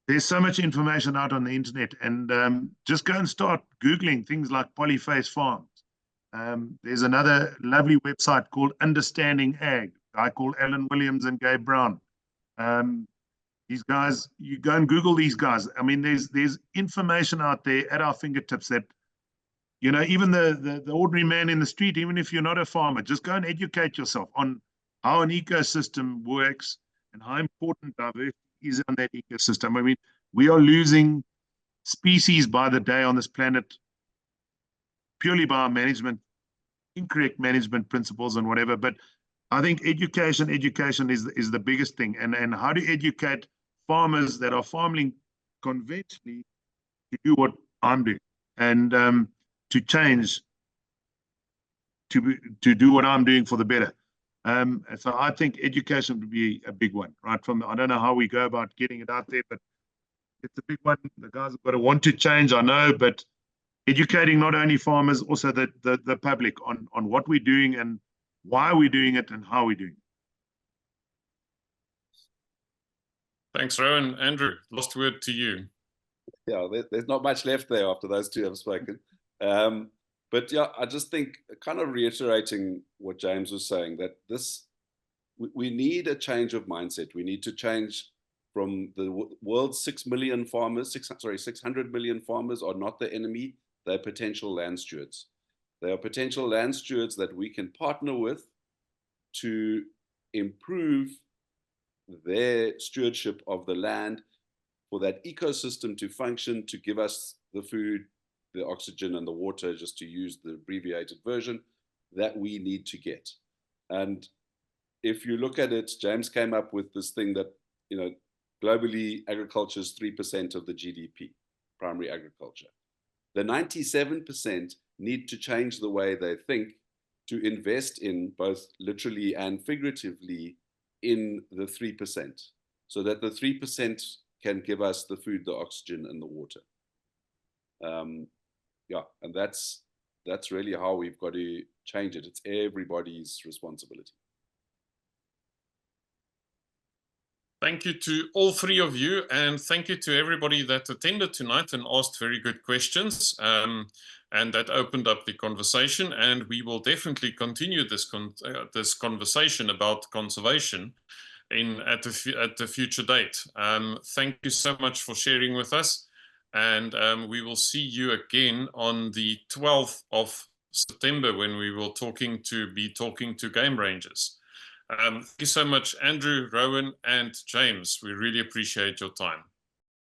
there's so much information out on the internet, and just go and start Googling things like polyphase farms. There's another lovely website called Understanding Ag, a guy called Alan Williams and Gabe Brown. These guys, you go and Google these guys. I mean, there's information out there at our fingertips that, you know, even the ordinary man in the street, even if you're not a farmer, just go and educate yourself on how an ecosystem works and how important diversity is on that ecosystem. I mean, we are losing species by the day on this planet purely by our management, incorrect management principles and whatever. But I think education is the biggest thing. And how to educate farmers that are farming conventionally to do what I'm doing, and to change to do what I'm doing for the better. So I think education would be a big one, right? I don't know how we go about getting it out there, but it's a big one. The guys have got to want to change, I know, but educating not only farmers, also the public on what we're doing and why we're doing it and how we're doing it. Thanks, Rowan. Andrew, last word to you. Yeah, there's not much left there after those two have spoken. But yeah, I just think, kind of reiterating what James was saying, that we need a change of mindset. We need to change from the world's 6 million farmers, 600 million farmers are not the enemy. They're potential land stewards. They are potential land stewards that we can partner with to improve their stewardship of the land, for that ecosystem to function, to give us the food, the oxygen, and the water, just to use the abbreviated version, that we need to get. And if you look at it, James came up with this thing that, you know, globally, agriculture is 3% of the GDP, primary agriculture. The 97% need to change the way they think, to invest in, both literally and figuratively, in the 3%, so that the 3% can give us the food, the oxygen, and the water. Yeah, and that's really how we've got to change it. It's everybody's responsibility. Thank you to all three of you, and thank you to everybody that attended tonight and asked very good questions, and that opened up the conversation. And we will definitely continue this conversation about conservation at a future date. Thank you so much for sharing with us, and we will see you again on the 12th of September, when we will be talking to game rangers. Thank you so much, Andrew, Rowan, and James. We really appreciate your time.